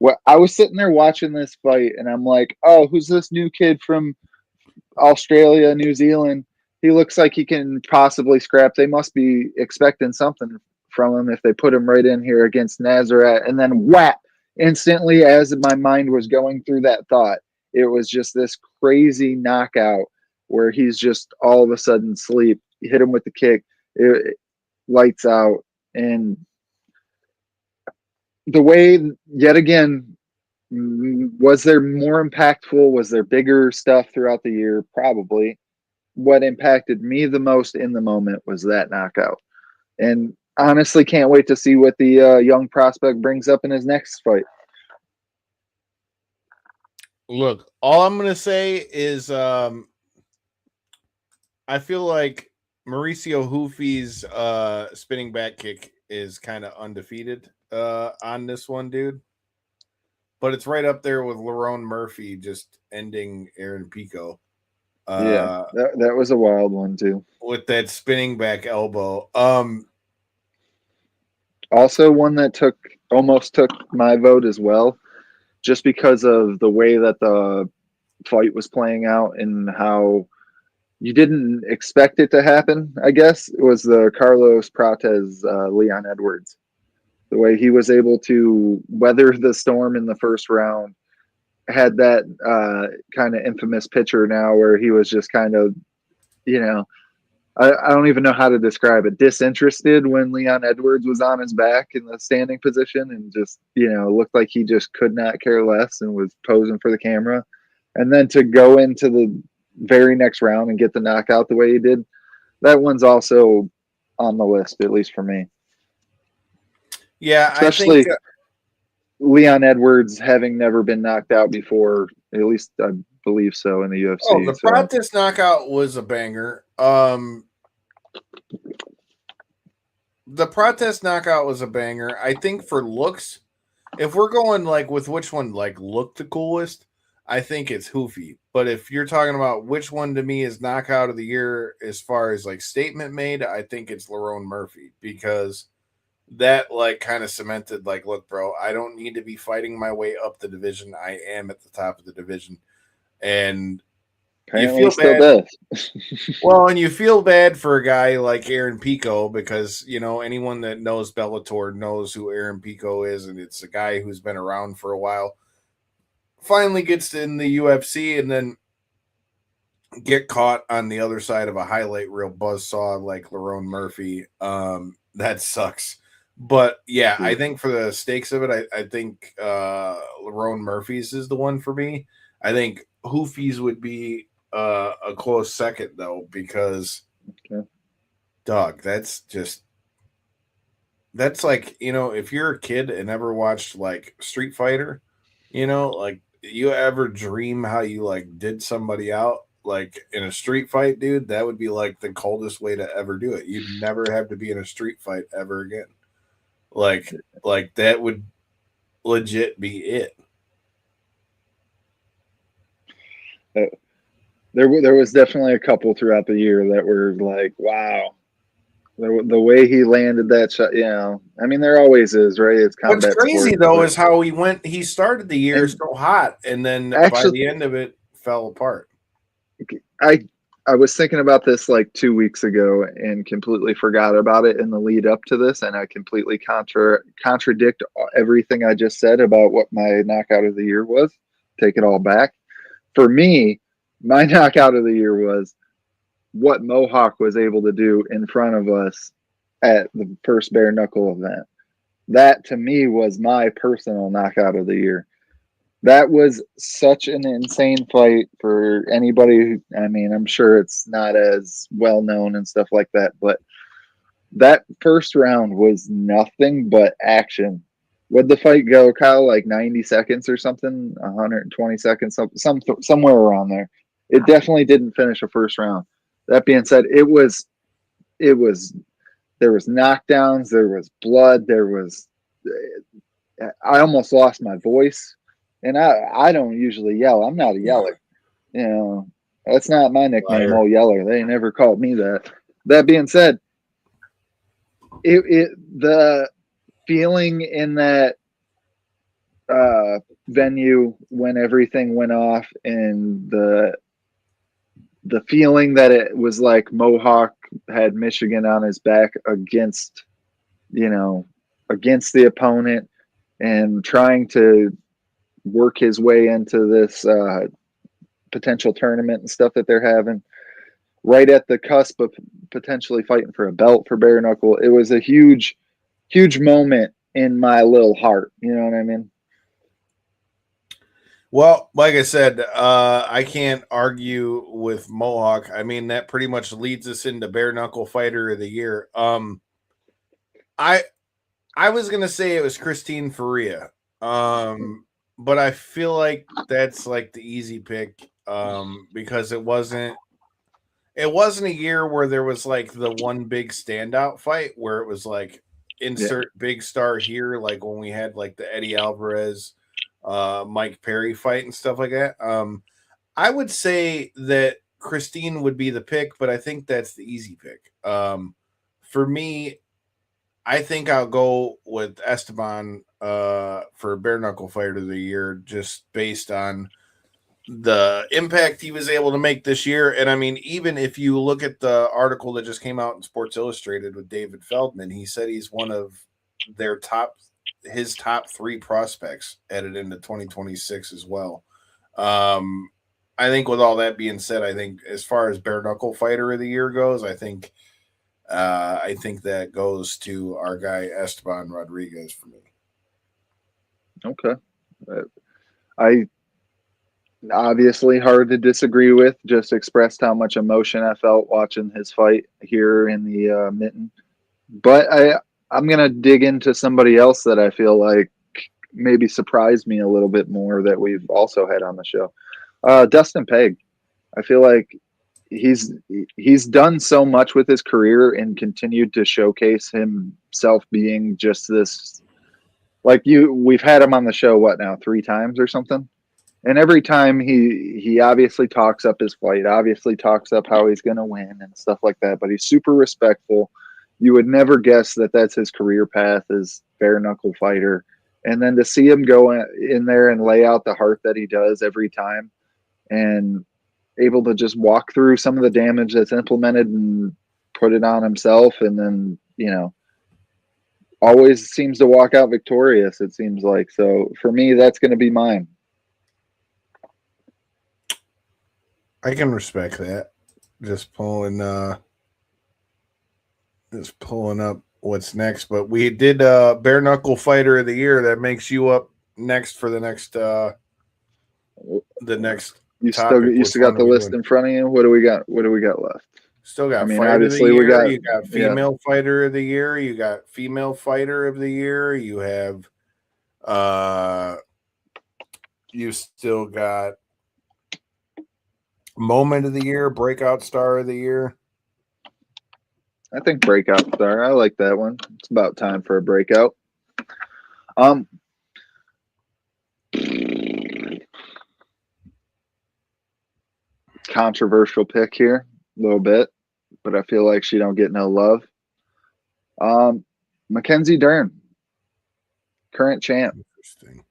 Well, I was sitting there watching this fight, and I'm like, oh, who's this new kid from Australia, New Zealand? He looks like he can possibly scrap. They must be expecting something from him if they put him right in here against Nazareth. And then whap, instantly, as my mind was going through that thought, it was just this crazy knockout where he's just all of a sudden sleep. You hit him with the kick, it lights out. And the way, yet again, was there more impactful? Was there bigger stuff throughout the year? Probably. What impacted me the most in the moment was that knockout. And honestly, can't wait to see what the young prospect brings up in his next fight. Look, all I'm going to say is I feel like Mauricio Hoofy's spinning back kick is kind of undefeated on this one, dude. But it's right up there with Lerone Murphy just ending Aaron Pico. Yeah, that was a wild one too. With that spinning back elbow. Also one that almost took my vote as well, just because of the way that the fight was playing out and how you didn't expect it to happen, I guess. It was the Carlos Prates, Leon Edwards. The way he was able to weather the storm in the first round, had that kind of infamous picture now where he was just kind of, I don't even know how to describe it, disinterested when Leon Edwards was on his back in the standing position and just, looked like he just could not care less and was posing for the camera. And then to go into the very next round and get the knockout the way he did, that one's also on the list, at least for me. Yeah, especially I think Leon Edwards having never been knocked out before, at least I believe so in the UFC. Oh, the Prates knockout was a banger. The Prates knockout was a banger. I think for looks, if we're going like with which one like looked the coolest, I think it's Hoofy. But if you're talking about which one to me is knockout of the year as far as like statement made, I think it's Lerone Murphy, because that like kind of cemented like, look, bro, I don't need to be fighting my way up the division. I am at the top of the division. And apparently you feel bad. Well, and you feel bad for a guy like Aaron Pico because, anyone that knows Bellator knows who Aaron Pico is, and it's a guy who's been around for a while. Finally gets in the UFC and then get caught on the other side of a highlight reel buzzsaw like Lerone Murphy. That sucks. But yeah, I think for the stakes of it, I think Lerone Murphy's is the one for me. I think Hoofy's would be a close second though, because dog, that's like, if you're a kid and ever watched like Street Fighter, You know, like you ever dream how you like did somebody out like in a street fight, dude? That would be like the coldest way to ever do it. You'd never have to be in a street fight ever again. Like like that would legit be it. Uh, there was definitely a couple throughout the year that were like, wow, the way he landed that shot. You know, I mean, there always is, right? It's What's combat crazy sports, though but is how he started the year and so hot and then by actually, the end of it fell apart. I I was thinking about this like 2 weeks ago and completely forgot about it in the lead up to this, and I completely contradict everything I just said about what my knockout of the year was. Take it all back. For me, my knockout of the year was what Mohawk was able to do in front of us at the first bare knuckle event. That to me was my personal knockout of the year. That was such an insane fight for anybody. I mean, I'm sure it's not as well known and stuff like that, but that first round was nothing but action. Would the fight go, Kyle, like 90 seconds or something, 120 seconds, somewhere around there? It definitely didn't finish a first round. That being said, it was there was knockdowns, there was blood, there was I almost lost my voice, and I don't usually yell. I'm not a yeller, you know. That's not my nickname, Liar. old yeller. They never called me that. That being said, the feeling in that venue when everything went off, and the feeling that it was like Mohawk had Michigan on his back against, you know, against the opponent and trying to work his way into this potential tournament and stuff that they're having right at the cusp of potentially fighting for a belt for bare knuckle. It was a huge, huge moment in my little heart. You know what I mean? Well, like I said, I can't argue with Mohawk. I mean, that pretty much leads us into bare knuckle fighter of the year. I I was gonna say it was Christine Faria, but I feel like that's like the easy pick, because it wasn't a year where there was like the one big standout fight where it was like Yeah. insert big star here, like when we had like the Eddie Alvarez, Mike Perry fight and stuff like that. I would say that Christine would be the pick, but I think that's the easy pick. For me, I think I'll go with Esteban for bare knuckle fighter of the year, just based on the impact he was able to make this year. And I mean, even if you look at the article that just came out in Sports Illustrated with David Feldman, he said he's one of his top three prospects headed into 2026 as well. I think with all that being said, I think as far as bare knuckle fighter of the year goes, I think that goes to our guy Esteban Rodriguez for me. Okay. I obviously hard to disagree with. Just expressed how much emotion I felt watching his fight here in the mitten. But I'm gonna dig into somebody else that I feel like maybe surprised me a little bit more that we've also had on the show. Dustin Pegg. I feel like he's done so much with his career and continued to showcase himself being just this, like, we've had him on the show what now 3 times or something, and every time he obviously talks up his fight, obviously talks up how he's going to win and stuff like that, but he's super respectful. You would never guess that that's his career path as bare knuckle fighter, and then to see him go in there and lay out the heart that he does every time, and able to just walk through some of the damage that's implemented and put it on himself, and then, you know, always seems to walk out victorious, it seems like. So for me, that's going to be mine. I can respect that. Just pulling up what's next. But we did bare knuckle fighter of the year. That makes you up next for the next You topic. still got the list in front of you. What do we got? What do we got left? Still got I mean, fight of the obviously year. we You got female fighter of the year. You got female fighter of the year. You have you still got moment of the year, breakout star of the year. I think breakout star. I like that one. It's about time for a breakout. Controversial pick here, a little bit, but I feel like she don't get no love. Mackenzie Dern, current champ. Interesting.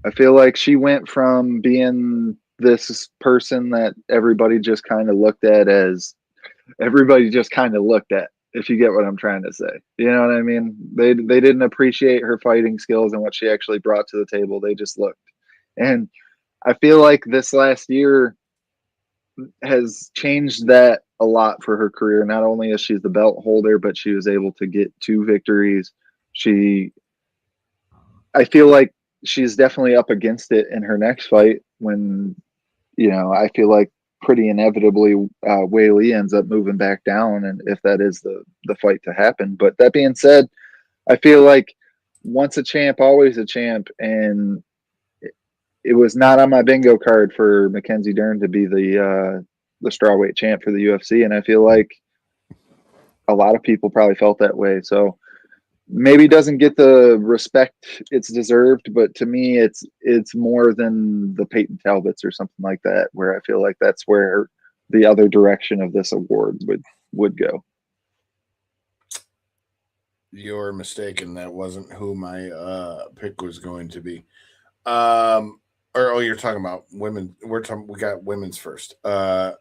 I feel like she went from being this person that everybody just kind of looked at, if you get what I'm trying to say. You know what I mean? They didn't appreciate her fighting skills and what she actually brought to the table. They just looked. And I feel like this last year has changed that a lot for her career. Not only is she the belt holder, but she was able to get 2 victories. I feel like she's definitely up against it in her next fight when, I feel like pretty inevitably Wei Li ends up moving back down, and if that is the fight to happen. But that being said, I feel like once a champ, always a champ, and it was not on my bingo card for Mackenzie Dern to be the strawweight champ for the UFC, and I feel like a lot of people probably felt that way. So maybe doesn't get the respect it's deserved, but to me, it's more than the Peyton Talbots or something like that, where I feel like that's where the other direction of this award would go. You're mistaken. That wasn't who my pick was going to be. You're talking about women. We got women's first. I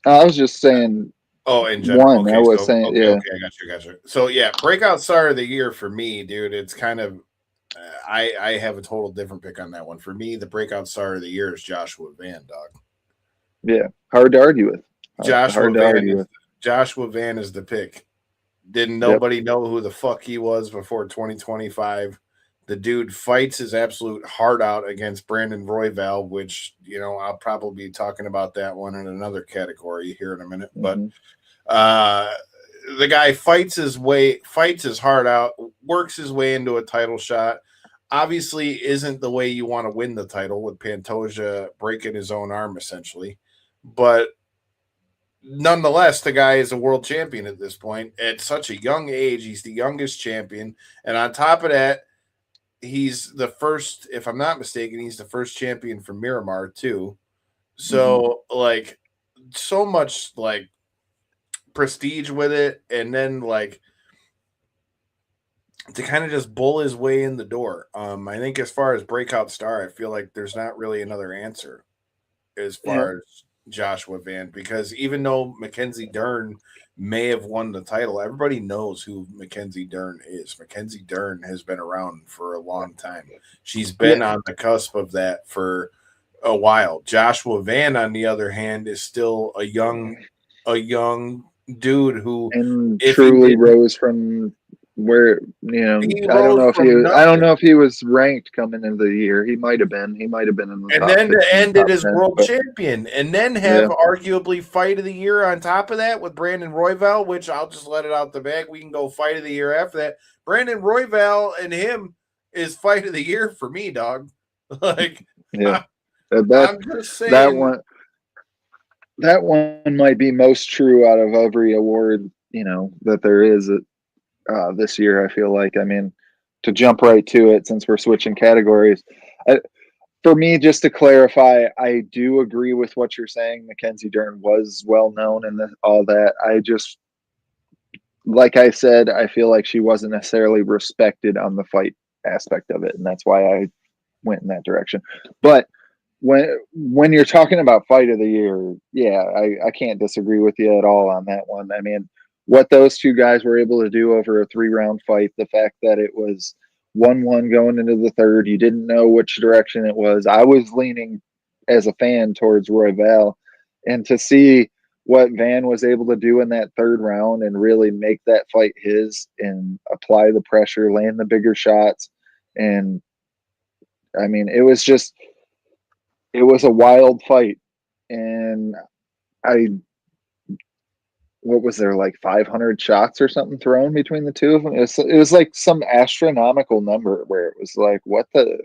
was just saying. Oh, in general. One, okay, I was so, saying, okay, yeah. Okay, I got you. So yeah, breakout star of the year for me, dude. It's kind of, I have a total different pick on that one. For me, the breakout star of the year is Joshua Van, dog. Yeah, hard to argue with. Joshua Van is the pick. Didn't nobody know who the fuck he was before 2025. The dude fights his absolute heart out against Brandon Royval, which, I'll probably be talking about that one in another category here in a minute. But the guy fights his heart out, works his way into a title shot. Obviously isn't the way you want to win the title, with Pantoja breaking his own arm essentially. But nonetheless, the guy is a world champion at this point at such a young age. He's the youngest champion. And on top of that, he's the first, if I'm not mistaken, he's the first champion from Miramar too. So so much prestige with it. And then to kind of just bull his way in the door. I think as far as breakout star, I feel like there's not really another answer as far as Joshua Van, because even though Mackenzie Dern may have won the title, everybody knows who Mackenzie Dern is. Mackenzie Dern has been around for a long time. She's been on the cusp of that for a while. Joshua Van, on the other hand, is still a young dude who truly rose from where, I don't know if he was ranked coming into the year. He might have been in the and top then to 15, end it as 10, world champion, and then have arguably fight of the year on top of that with Brandon Royval, which I'll just let it out the bag. We can go fight of the year after that. Brandon Royval and him is fight of the year for me, dog. I'm just saying that one might be most true out of every award, that there is this year. I feel like, to jump right to it, since we're switching categories, for me, just to clarify, I do agree with what you're saying. Mackenzie Dern was well known and all that. I just, like I said, I feel like she wasn't necessarily respected on the fight aspect of it, and that's why I went in that direction. But when you're talking about fight of the year, I can't disagree with you at all on that one. What those two guys were able to do over a 3-round fight, the fact that it was 1-1 going into the third, you didn't know which direction it was. I was leaning as a fan towards Royval, and to see what Van was able to do in that third round and really make that fight his and apply the pressure, land the bigger shots. And it was a wild fight. And what was there, 500 shots or something thrown between the two of them? It was like some astronomical number where it was like, what the,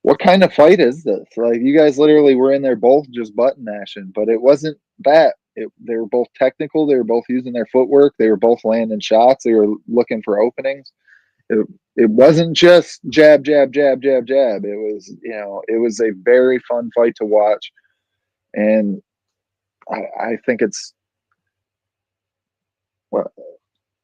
what kind of fight is this? Like, you guys literally were in there both just button mashing, but it wasn't that. They were both technical. They were both using their footwork. They were both landing shots. They were looking for openings. It wasn't just jab, jab, jab, jab, jab. It was, it was a very fun fight to watch. And I think it's, well,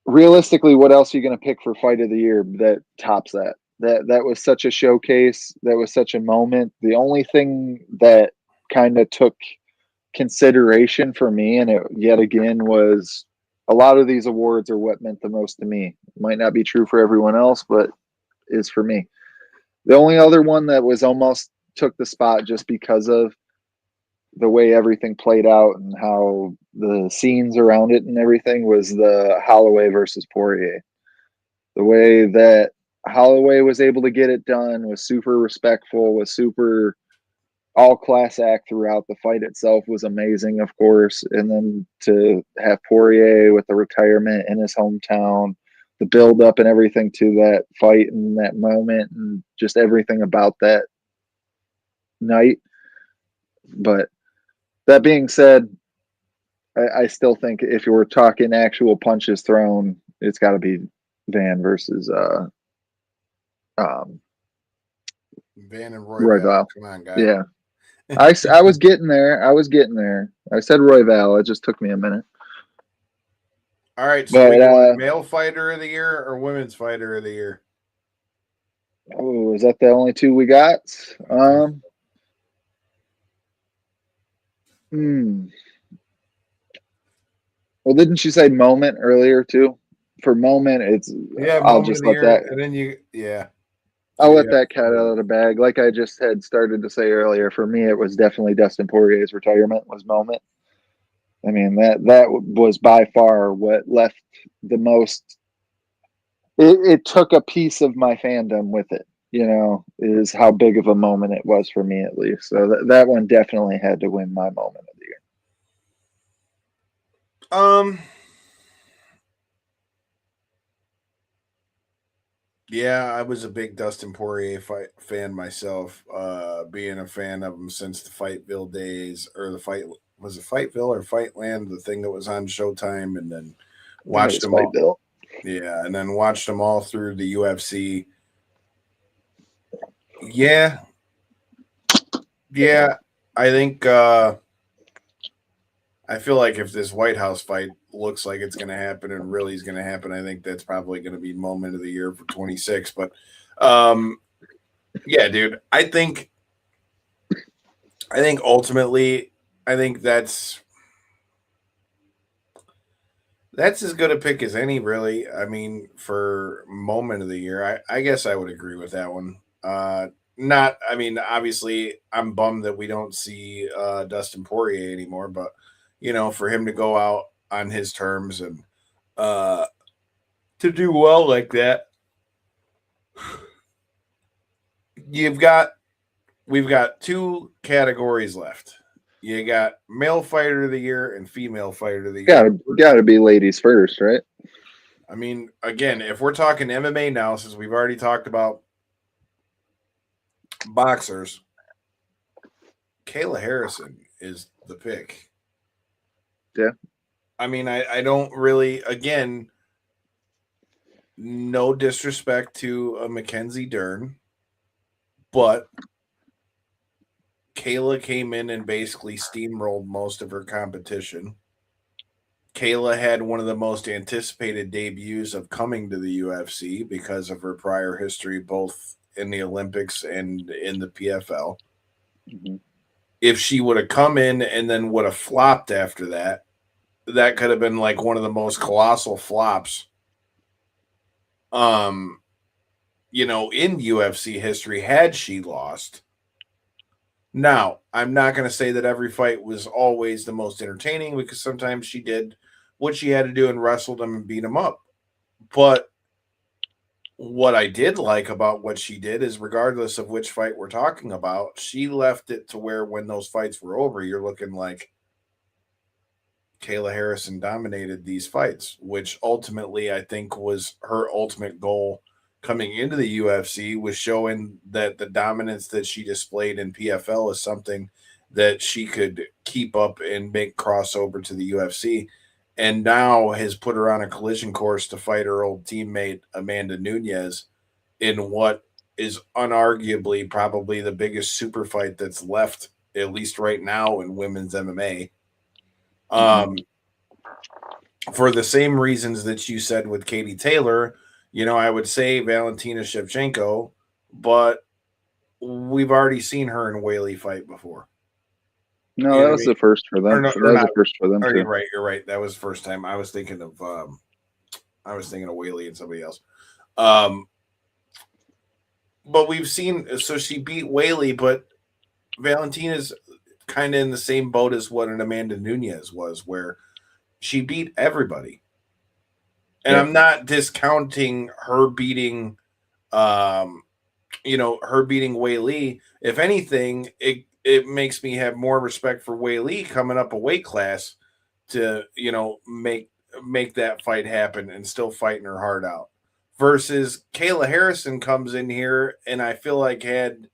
realistically, what else are you going to pick for fight of the year that tops that? That was such a showcase. That was such a moment. The only thing that kind of took consideration for me, and it yet again was, a lot of these awards are what meant the most to me. It might not be true for everyone else, but is for me. The only other one that was almost took the spot just because of the way everything played out and how the scenes around it and everything was the Holloway versus Poirier. The way that Holloway was able to get it done was super respectful, was super all class act throughout. The fight itself was amazing, of course. And then to have Poirier with the retirement in his hometown, the build up and everything to that fight and that moment and just everything about that night. But that being said, I still think if you were talking actual punches thrown, it's got to be Van versus Van and Royval. Come on, guy. Yeah. I was getting there. I said Royval. It just took me a minute. All right, so we going male fighter of the year or women's fighter of the year? Oh, is that the only two we got? Well, didn't you say moment earlier too? For moment, it's I'll just let that. And then I'll let that cat out of the bag. Like I just had started to say earlier, for me, it was definitely Dustin Poirier's retirement was moment. I mean, that was by far what left the most. It took a piece of my fandom with it, is how big of a moment it was for me, at least. So that one definitely had to win my moment of the year. Yeah, I was a big Dustin Poirier fan myself, being a fan of him since the Fightville days, or was it Fightville or Fightland, the thing that was on Showtime, and then watched him all. Yeah, and then watched them all through the UFC. Yeah, I think I feel like if this White House fight looks like it's going to happen and really is going to happen, I think that's probably going to be moment of the year for 26. But yeah, dude, I think ultimately, I think that's as good a pick as any, really. I mean, for moment of the year, I guess I would agree with that one. Obviously, I'm bummed that we don't see Dustin Poirier anymore, but for him to go out on his terms and to do well like that, we've got two categories left. You got male fighter of the year and female fighter of the year. Gotta be ladies first, right? I mean, again, if we're talking MMA now, since we've already talked about boxers, Kayla Harrison is the pick. Yeah. I mean, I don't really, again, no disrespect to Mackenzie Dern, but Kayla came in and basically steamrolled most of her competition. Kayla had one of the most anticipated debuts of coming to the UFC because of her prior history, both in the Olympics and in the PFL. Mm-hmm. If she would have come in and then would have flopped after that, that could have been like one of the most colossal flops, in UFC history had she lost. Now, I'm not going to say that every fight was always the most entertaining, because sometimes she did what she had to do and wrestled them and beat them up. But what I did like about what she did is, regardless of which fight we're talking about, she left it to where when those fights were over, you're looking like Kayla Harrison dominated these fights, which ultimately I think was her ultimate goal coming into the UFC was showing that the dominance that she displayed in PFL is something that she could keep up and make crossover to the UFC, and now has put her on a collision course to fight her old teammate Amanda Nunes in what is unarguably probably the biggest super fight that's left, at least right now, in women's MMA. For the same reasons that you said with Katie Taylor, I would say Valentina Shevchenko, but we've already seen her and Whaley fight before. No, that was the first for them. That was the first for them too. You're right. That was the first time. I was thinking of Whaley and somebody else. But we've seen, so she beat Whaley, but Valentina's kind of in the same boat as what an Amanda Nunes was, where she beat everybody. And I'm not discounting her beating, her beating Whaley. If anything, it makes me have more respect for Whaley coming up a weight class to, make that fight happen and still fighting her heart out. Versus Kayla Harrison comes in here and I feel like had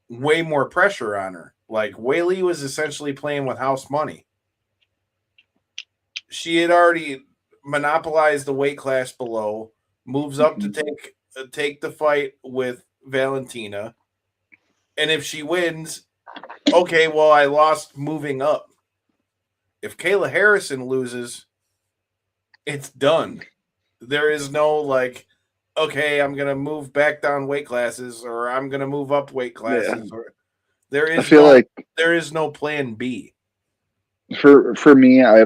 way more pressure on her. Like Whaley was essentially playing with house money. She had already monopolized the weight class below, moves up to take the fight with Valentina. And if she wins, okay, well, I lost moving up. If Kayla Harrison loses, it's done. There is no okay, I'm gonna move back down weight classes, or I'm gonna move up weight classes. Or there is no plan B. For me, I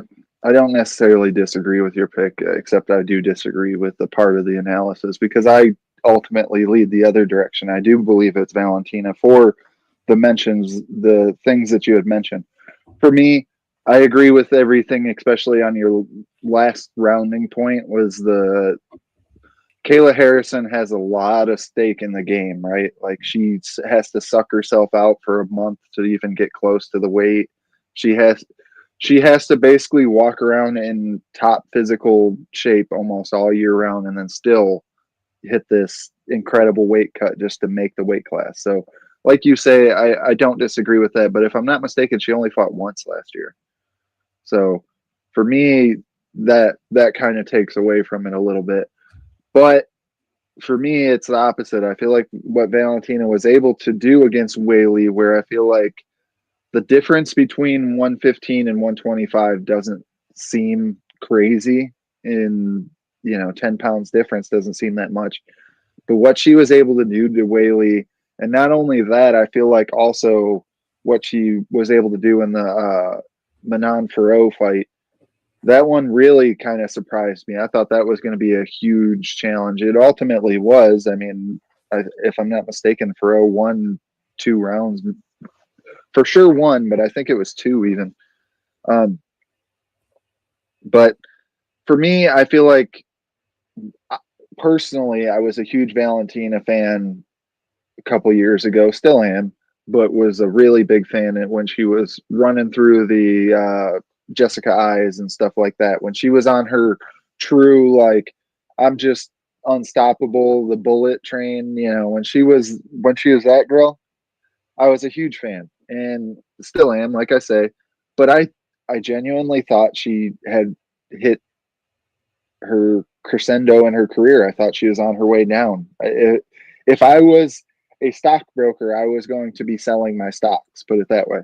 don't necessarily disagree with your pick, except I do disagree with the part of the analysis because I ultimately lead the other direction. I do believe it's Valentina for the things that you had mentioned. For me, I agree with everything, especially on your last rounding point was the Kayla Harrison has a lot of stake in the game, right? Like she has to suck herself out for a month to even get close to the weight. She has to basically walk around in top physical shape almost all year round and then still hit this incredible weight cut just to make the weight class. So like you say, I don't disagree with that, but if I'm not mistaken, she only fought once last year. So for me, that kind of takes away from it a little bit. But for me, it's the opposite. I feel like what Valentina was able to do against Whaley, where I feel like the difference between 115 and 125 doesn't seem crazy in, 10 pounds difference doesn't seem that much. But what she was able to do to Whaley, and not only that, I feel like also what she was able to do in the Manon Farrow fight, that one really kind of surprised me. I thought that was going to be a huge challenge. It ultimately was. I mean, if I'm not mistaken, Farrow won 2 rounds. For sure one, but I think it was 2 even. But for me, I feel like personally, I was a huge Valentina fan a couple years ago, still am, but was a really big fan when she was running through the Jessica Eyes and stuff like that. When she was on her true, I'm just unstoppable, the bullet train, when she was that girl, I was a huge fan and still am, like I say, but I genuinely thought she had hit her crescendo in her career. I thought she was on her way down. If I was a stockbroker, I was going to be selling my stocks, put it that way.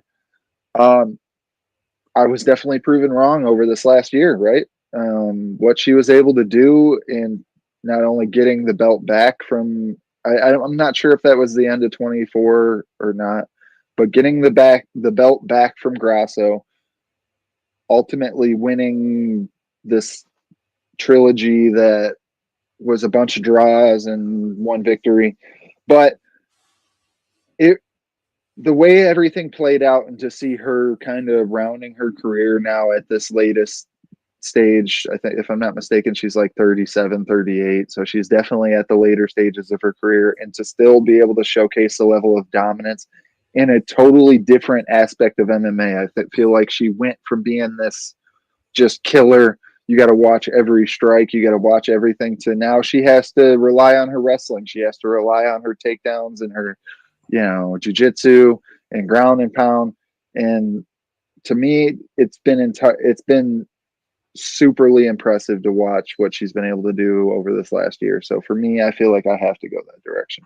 I was definitely proven wrong over this last year, right? What she was able to do in not only getting the belt back from, I'm not sure if that was the end of 24 or not, but getting the belt back from Grasso, ultimately winning this trilogy that was a bunch of draws and one victory. But the way everything played out and to see her kind of rounding her career now at this latest stage, I think, if I'm not mistaken, she's like 37, 38. So she's definitely at the later stages of her career, and to still be able to showcase the level of dominance in a totally different aspect of MMA. I feel like she went from being this just killer, you got to watch every strike. You got to watch everything. To now she has to rely on her wrestling. She has to rely on her takedowns and her, jiu-jitsu and ground and pound. And to me, it's been superly impressive to watch what she's been able to do over this last year. So for me, I feel like I have to go that direction.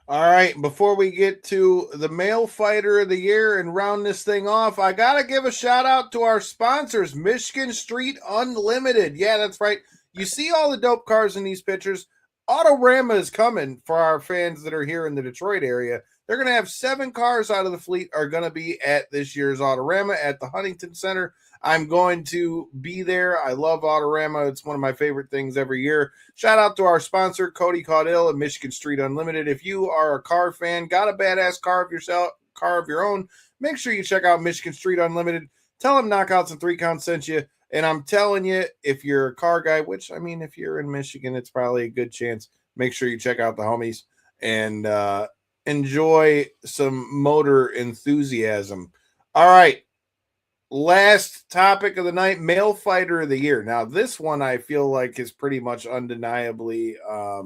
All right, before we get to the male fighter of the year and round this thing off, I got to give a shout out to our sponsors, Michigan Street Unlimited. Yeah, that's right. You see all the dope cars in these pictures. Autorama is coming for our fans that are here in the Detroit area. They're going to have 7 cars out of the fleet are going to be at this year's Autorama at the Huntington Center. I'm going to be there. I love Autorama. It's one of my favorite things every year. Shout out to our sponsor, Cody Caudill at Michigan Street Unlimited. If you are a car fan, got a badass car of your own, make sure you check out Michigan Street Unlimited. Tell them Knockouts and 3 Counts sent you. And I'm telling you, if you're a car guy, which, I mean, if you're in Michigan, it's probably a good chance. Make sure you check out the homies and enjoy some motor enthusiasm. All right. Last topic of the night, male fighter of the year. Now, this one I feel like is pretty much undeniably a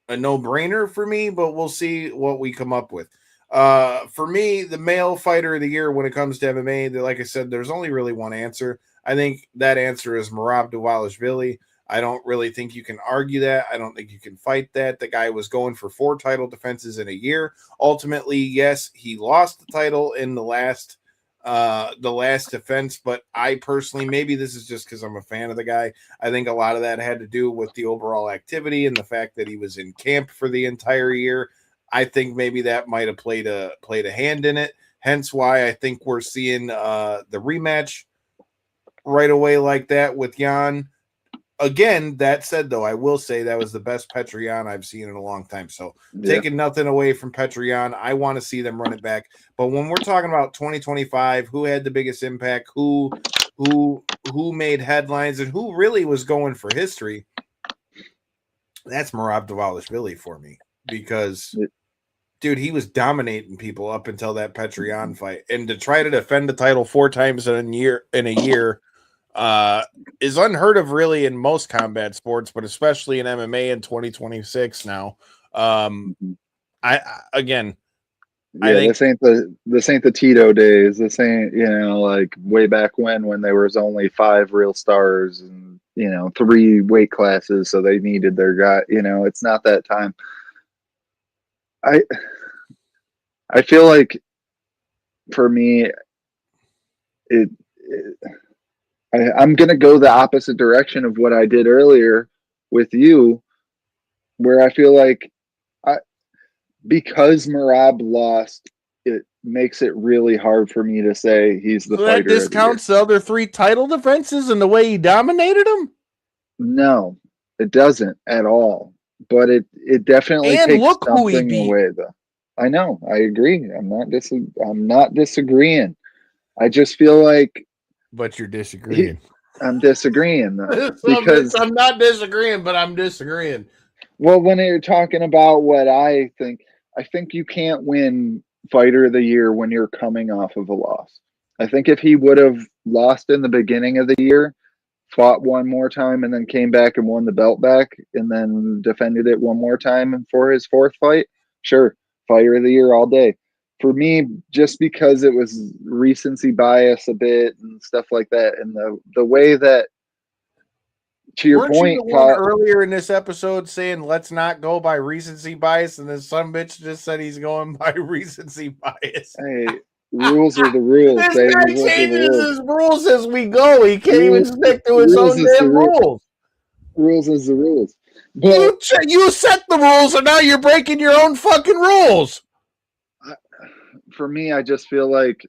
no-brainer for me, but we'll see what we come up with. For me, the male fighter of the year when it comes to MMA, like I said, there's only really one answer. I think that answer is Merab Dvalishvili. I don't really think you can argue that. I don't think you can fight that. The guy was going for 4 title defenses in a year. Ultimately, yes, he lost the title in the last defense, but I personally, maybe this is just because I'm a fan of the guy, I think a lot of that had to do with the overall activity and the fact that he was in camp for the entire year. I think maybe that might have played a hand in it, hence why I think we're seeing the rematch right away like that with Jan. Again, that said, though, I will say that was the best Petr Yan I've seen in a long time. So taking nothing away from Petr Yan, I want to see them run it back. But when we're talking about 2025, who had the biggest impact, who made headlines, and who really was going for history, that's Merab Dvalishvili for me. Because, dude, he was dominating people up until that Petr Yan fight. And to try to defend the title 4 times in a year is unheard of really in most combat sports, but especially in MMA in 2026 now. I think this ain't the Tito days. This ain't, like way back when there was only 5 real stars and 3 weight classes, so they needed their guy. It's not that time. I feel like for me, I'm going to go the opposite direction of what I did earlier with you, where I feel like because Merab lost, it makes it really hard for me to say he's the fighter. That discounts the other 3 title defenses and the way he dominated them? No, it doesn't at all. But it definitely takes something away, though. I know. I agree. I'm not disagreeing. I just feel like. But you're disagreeing. I'm disagreeing, though. Because I'm not disagreeing, but I'm disagreeing. Well, when you're talking about what I think you can't win fighter of the year when you're coming off of a loss. I think if he would have lost in the beginning of the year, fought one more time, and then came back and won the belt back, and then defended it one more time for his 4th fight, sure, fighter of the year all day. For me, just because it was recency bias a bit and stuff like that, and the way that, to your point, you the one earlier in this episode saying let's not go by recency bias, and then some bitch just said he's going by recency bias. Hey, rules are the rules. This guy changes his rules as we go. He can't even stick to his own damn rules. Rules is the rules. But you set the rules, and now you're breaking your own fucking rules. For me, I just feel like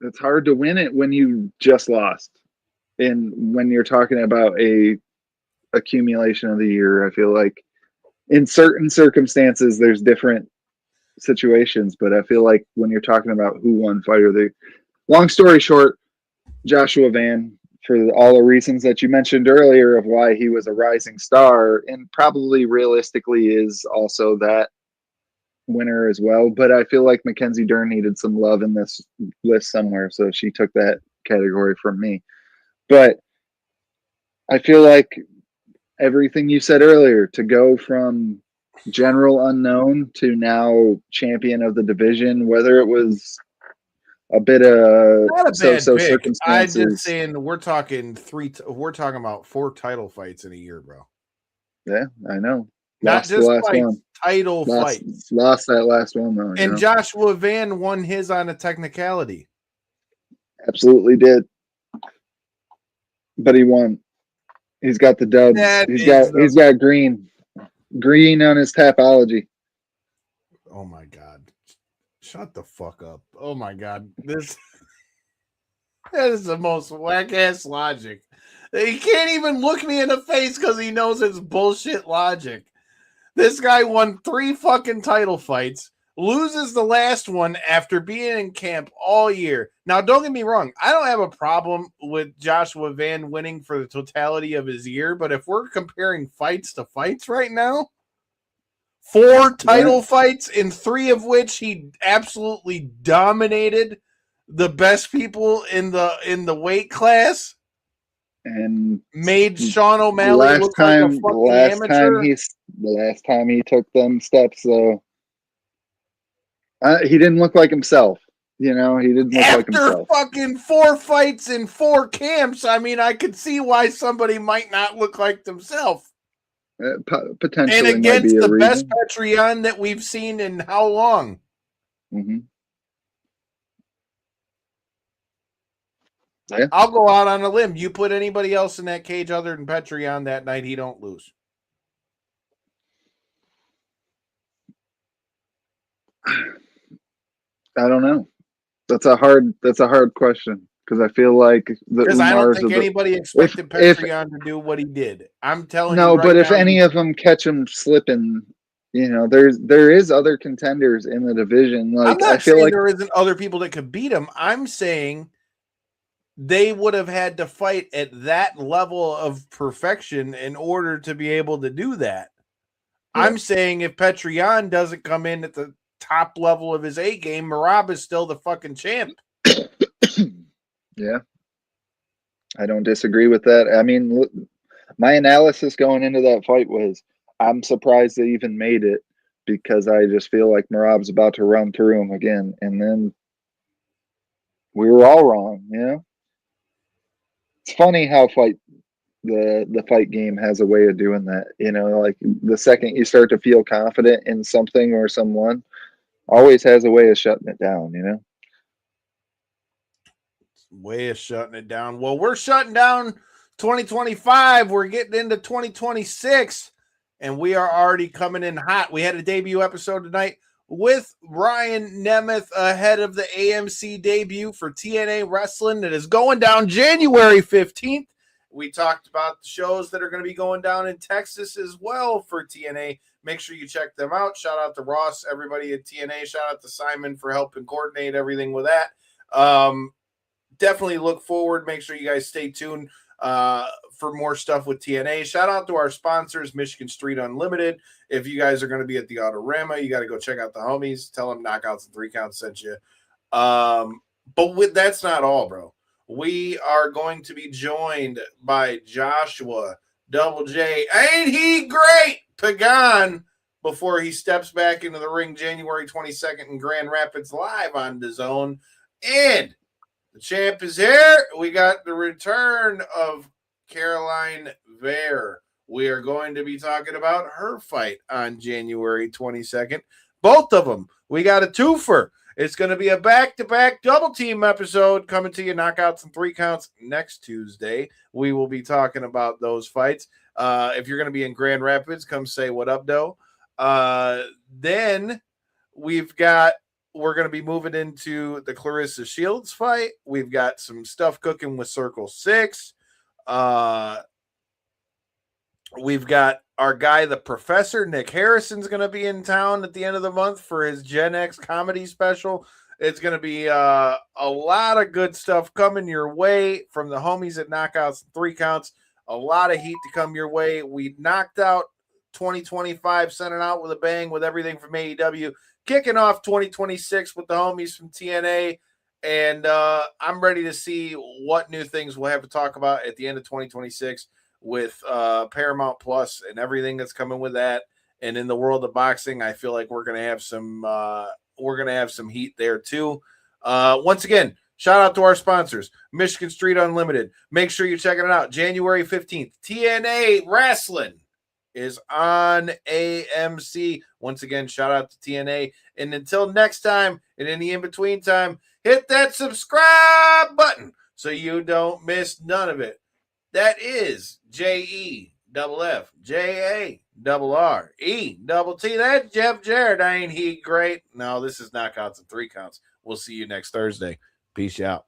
it's hard to win it when you just lost. And when you're talking about a accumulation of the year, I feel like in certain circumstances, there's different situations, but I feel like when you're talking about who won fighter of the year, long story short, Joshua Van, for all the reasons that you mentioned earlier of why he was a rising star, and probably realistically is also that winner as well. But I feel like Mackenzie Dern needed some love in this list somewhere, so she took that category from me. But I feel like everything you said earlier, to go from general unknown to now champion of the division, whether it was a bit of Not a bad so-so pick. I'm just circumstances. saying we're talking about 4 title fights in a year, bro. Yeah, I know. Not Lost the just last fights, one. title fights. Lost that last one, though. And Joshua Van won his on a technicality. Absolutely did. But he won. He's got the dubs. He's got green on his Tapology. Oh my God. Shut the fuck up. Oh my God. That is the most whack ass logic. He can't even look me in the face because he knows it's bullshit logic. This guy won 3 fucking title fights, loses the last one after being in camp all year. Now, don't get me wrong. I don't have a problem with Joshua Van winning for the totality of his year, but if we're comparing fights to fights right now, 4 title fights, in 3 of which he absolutely dominated the best people in the weight class, and made Sean O'Malley look like a fucking amateur. The last time he took them steps, though, he didn't look like himself. He didn't look like himself. After fucking 4 fights in 4 camps, I mean, I could see why somebody might not look like themselves. Potentially, and against the best reason. Patreon that we've seen in how long? Mm-hmm. Yeah. I'll go out on a limb. You put anybody else in that cage other than Patreon that night, he don't lose. I don't know. That's a hard question because I feel like because I don't think anybody expected Patreon to do what he did. I'm telling you. No, but if any of them catch him slipping, there is other contenders in the division. Like, I'm not I feel saying like there isn't other people that could beat him. I'm saying they would have had to fight at that level of perfection in order to be able to do that. Yeah. I'm saying if Patreon doesn't come in at the top level of his A game, Merab is still the fucking champ. Yeah. I don't disagree with that. I mean, my analysis going into that fight was I'm surprised they even made it because I just feel like Merab's about to run through him again. And then we were all wrong, It's funny how the fight game has a way of doing that. Like the second you start to feel confident in something or someone, always has a way of shutting it down, Way of shutting it down. Well, we're shutting down 2025. We're getting into 2026, and we are already coming in hot. We had a debut episode tonight with Ryan Nemeth ahead of the AMC debut for TNA Wrestling that is going down January 15th. We talked about the shows that are going to be going down in Texas as well for TNA. Make sure you check them out. Shout out to Ross, everybody at TNA. Shout out to Simon for helping coordinate everything with that. Definitely look forward. Make sure you guys stay tuned for more stuff with TNA. Shout out to our sponsors, Michigan Street Unlimited. If you guys are going to be at the Autorama, you got to go check out the homies. Tell them Knockouts and 3 Counts sent you. But that's not all, bro. We are going to be joined by Joshua Double J. Ain't he great? Pagan, before he steps back into the ring January 22nd in Grand Rapids live on DAZN. And the champ is here. We got the return of Caroline Vare. We are going to be talking about her fight on January 22nd. Both of them. We got a twofer. It's going to be a back-to-back double team episode coming to you, Knockouts and 3 Counts, next Tuesday. We will be talking about those fights. If you're going to be in Grand Rapids, come say what up, though. Then we're going to be moving into the Clarissa Shields fight. We've got some stuff cooking with Circle 6. We've got our guy, the Professor, Nick Harrison's going to be in town at the end of the month for his Gen X comedy special. It's going to be a lot of good stuff coming your way from the homies at Knockouts and 3 Counts. A lot of heat to come your way. We knocked out 2025, sending out with a bang with everything from AEW. Kicking off 2026 with the homies from TNA. And I'm ready to see what new things we'll have to talk about at the end of 2026 with Paramount Plus and everything that's coming with that. And in the world of boxing, I feel like we're gonna have some heat there too. Once again, shout out to our sponsors, Michigan Street Unlimited. Make sure you're checking it out. January 15th, TNA Wrestling is on AMC. Once again, shout out to TNA. And until next time, and in the in-between time, hit that subscribe button so you don't miss none of it. That is JEFFJARRET. That's Jeff Jarrett. Ain't he great? No, this is knockouts and 3 counts. We'll see you next Thursday. Peace out.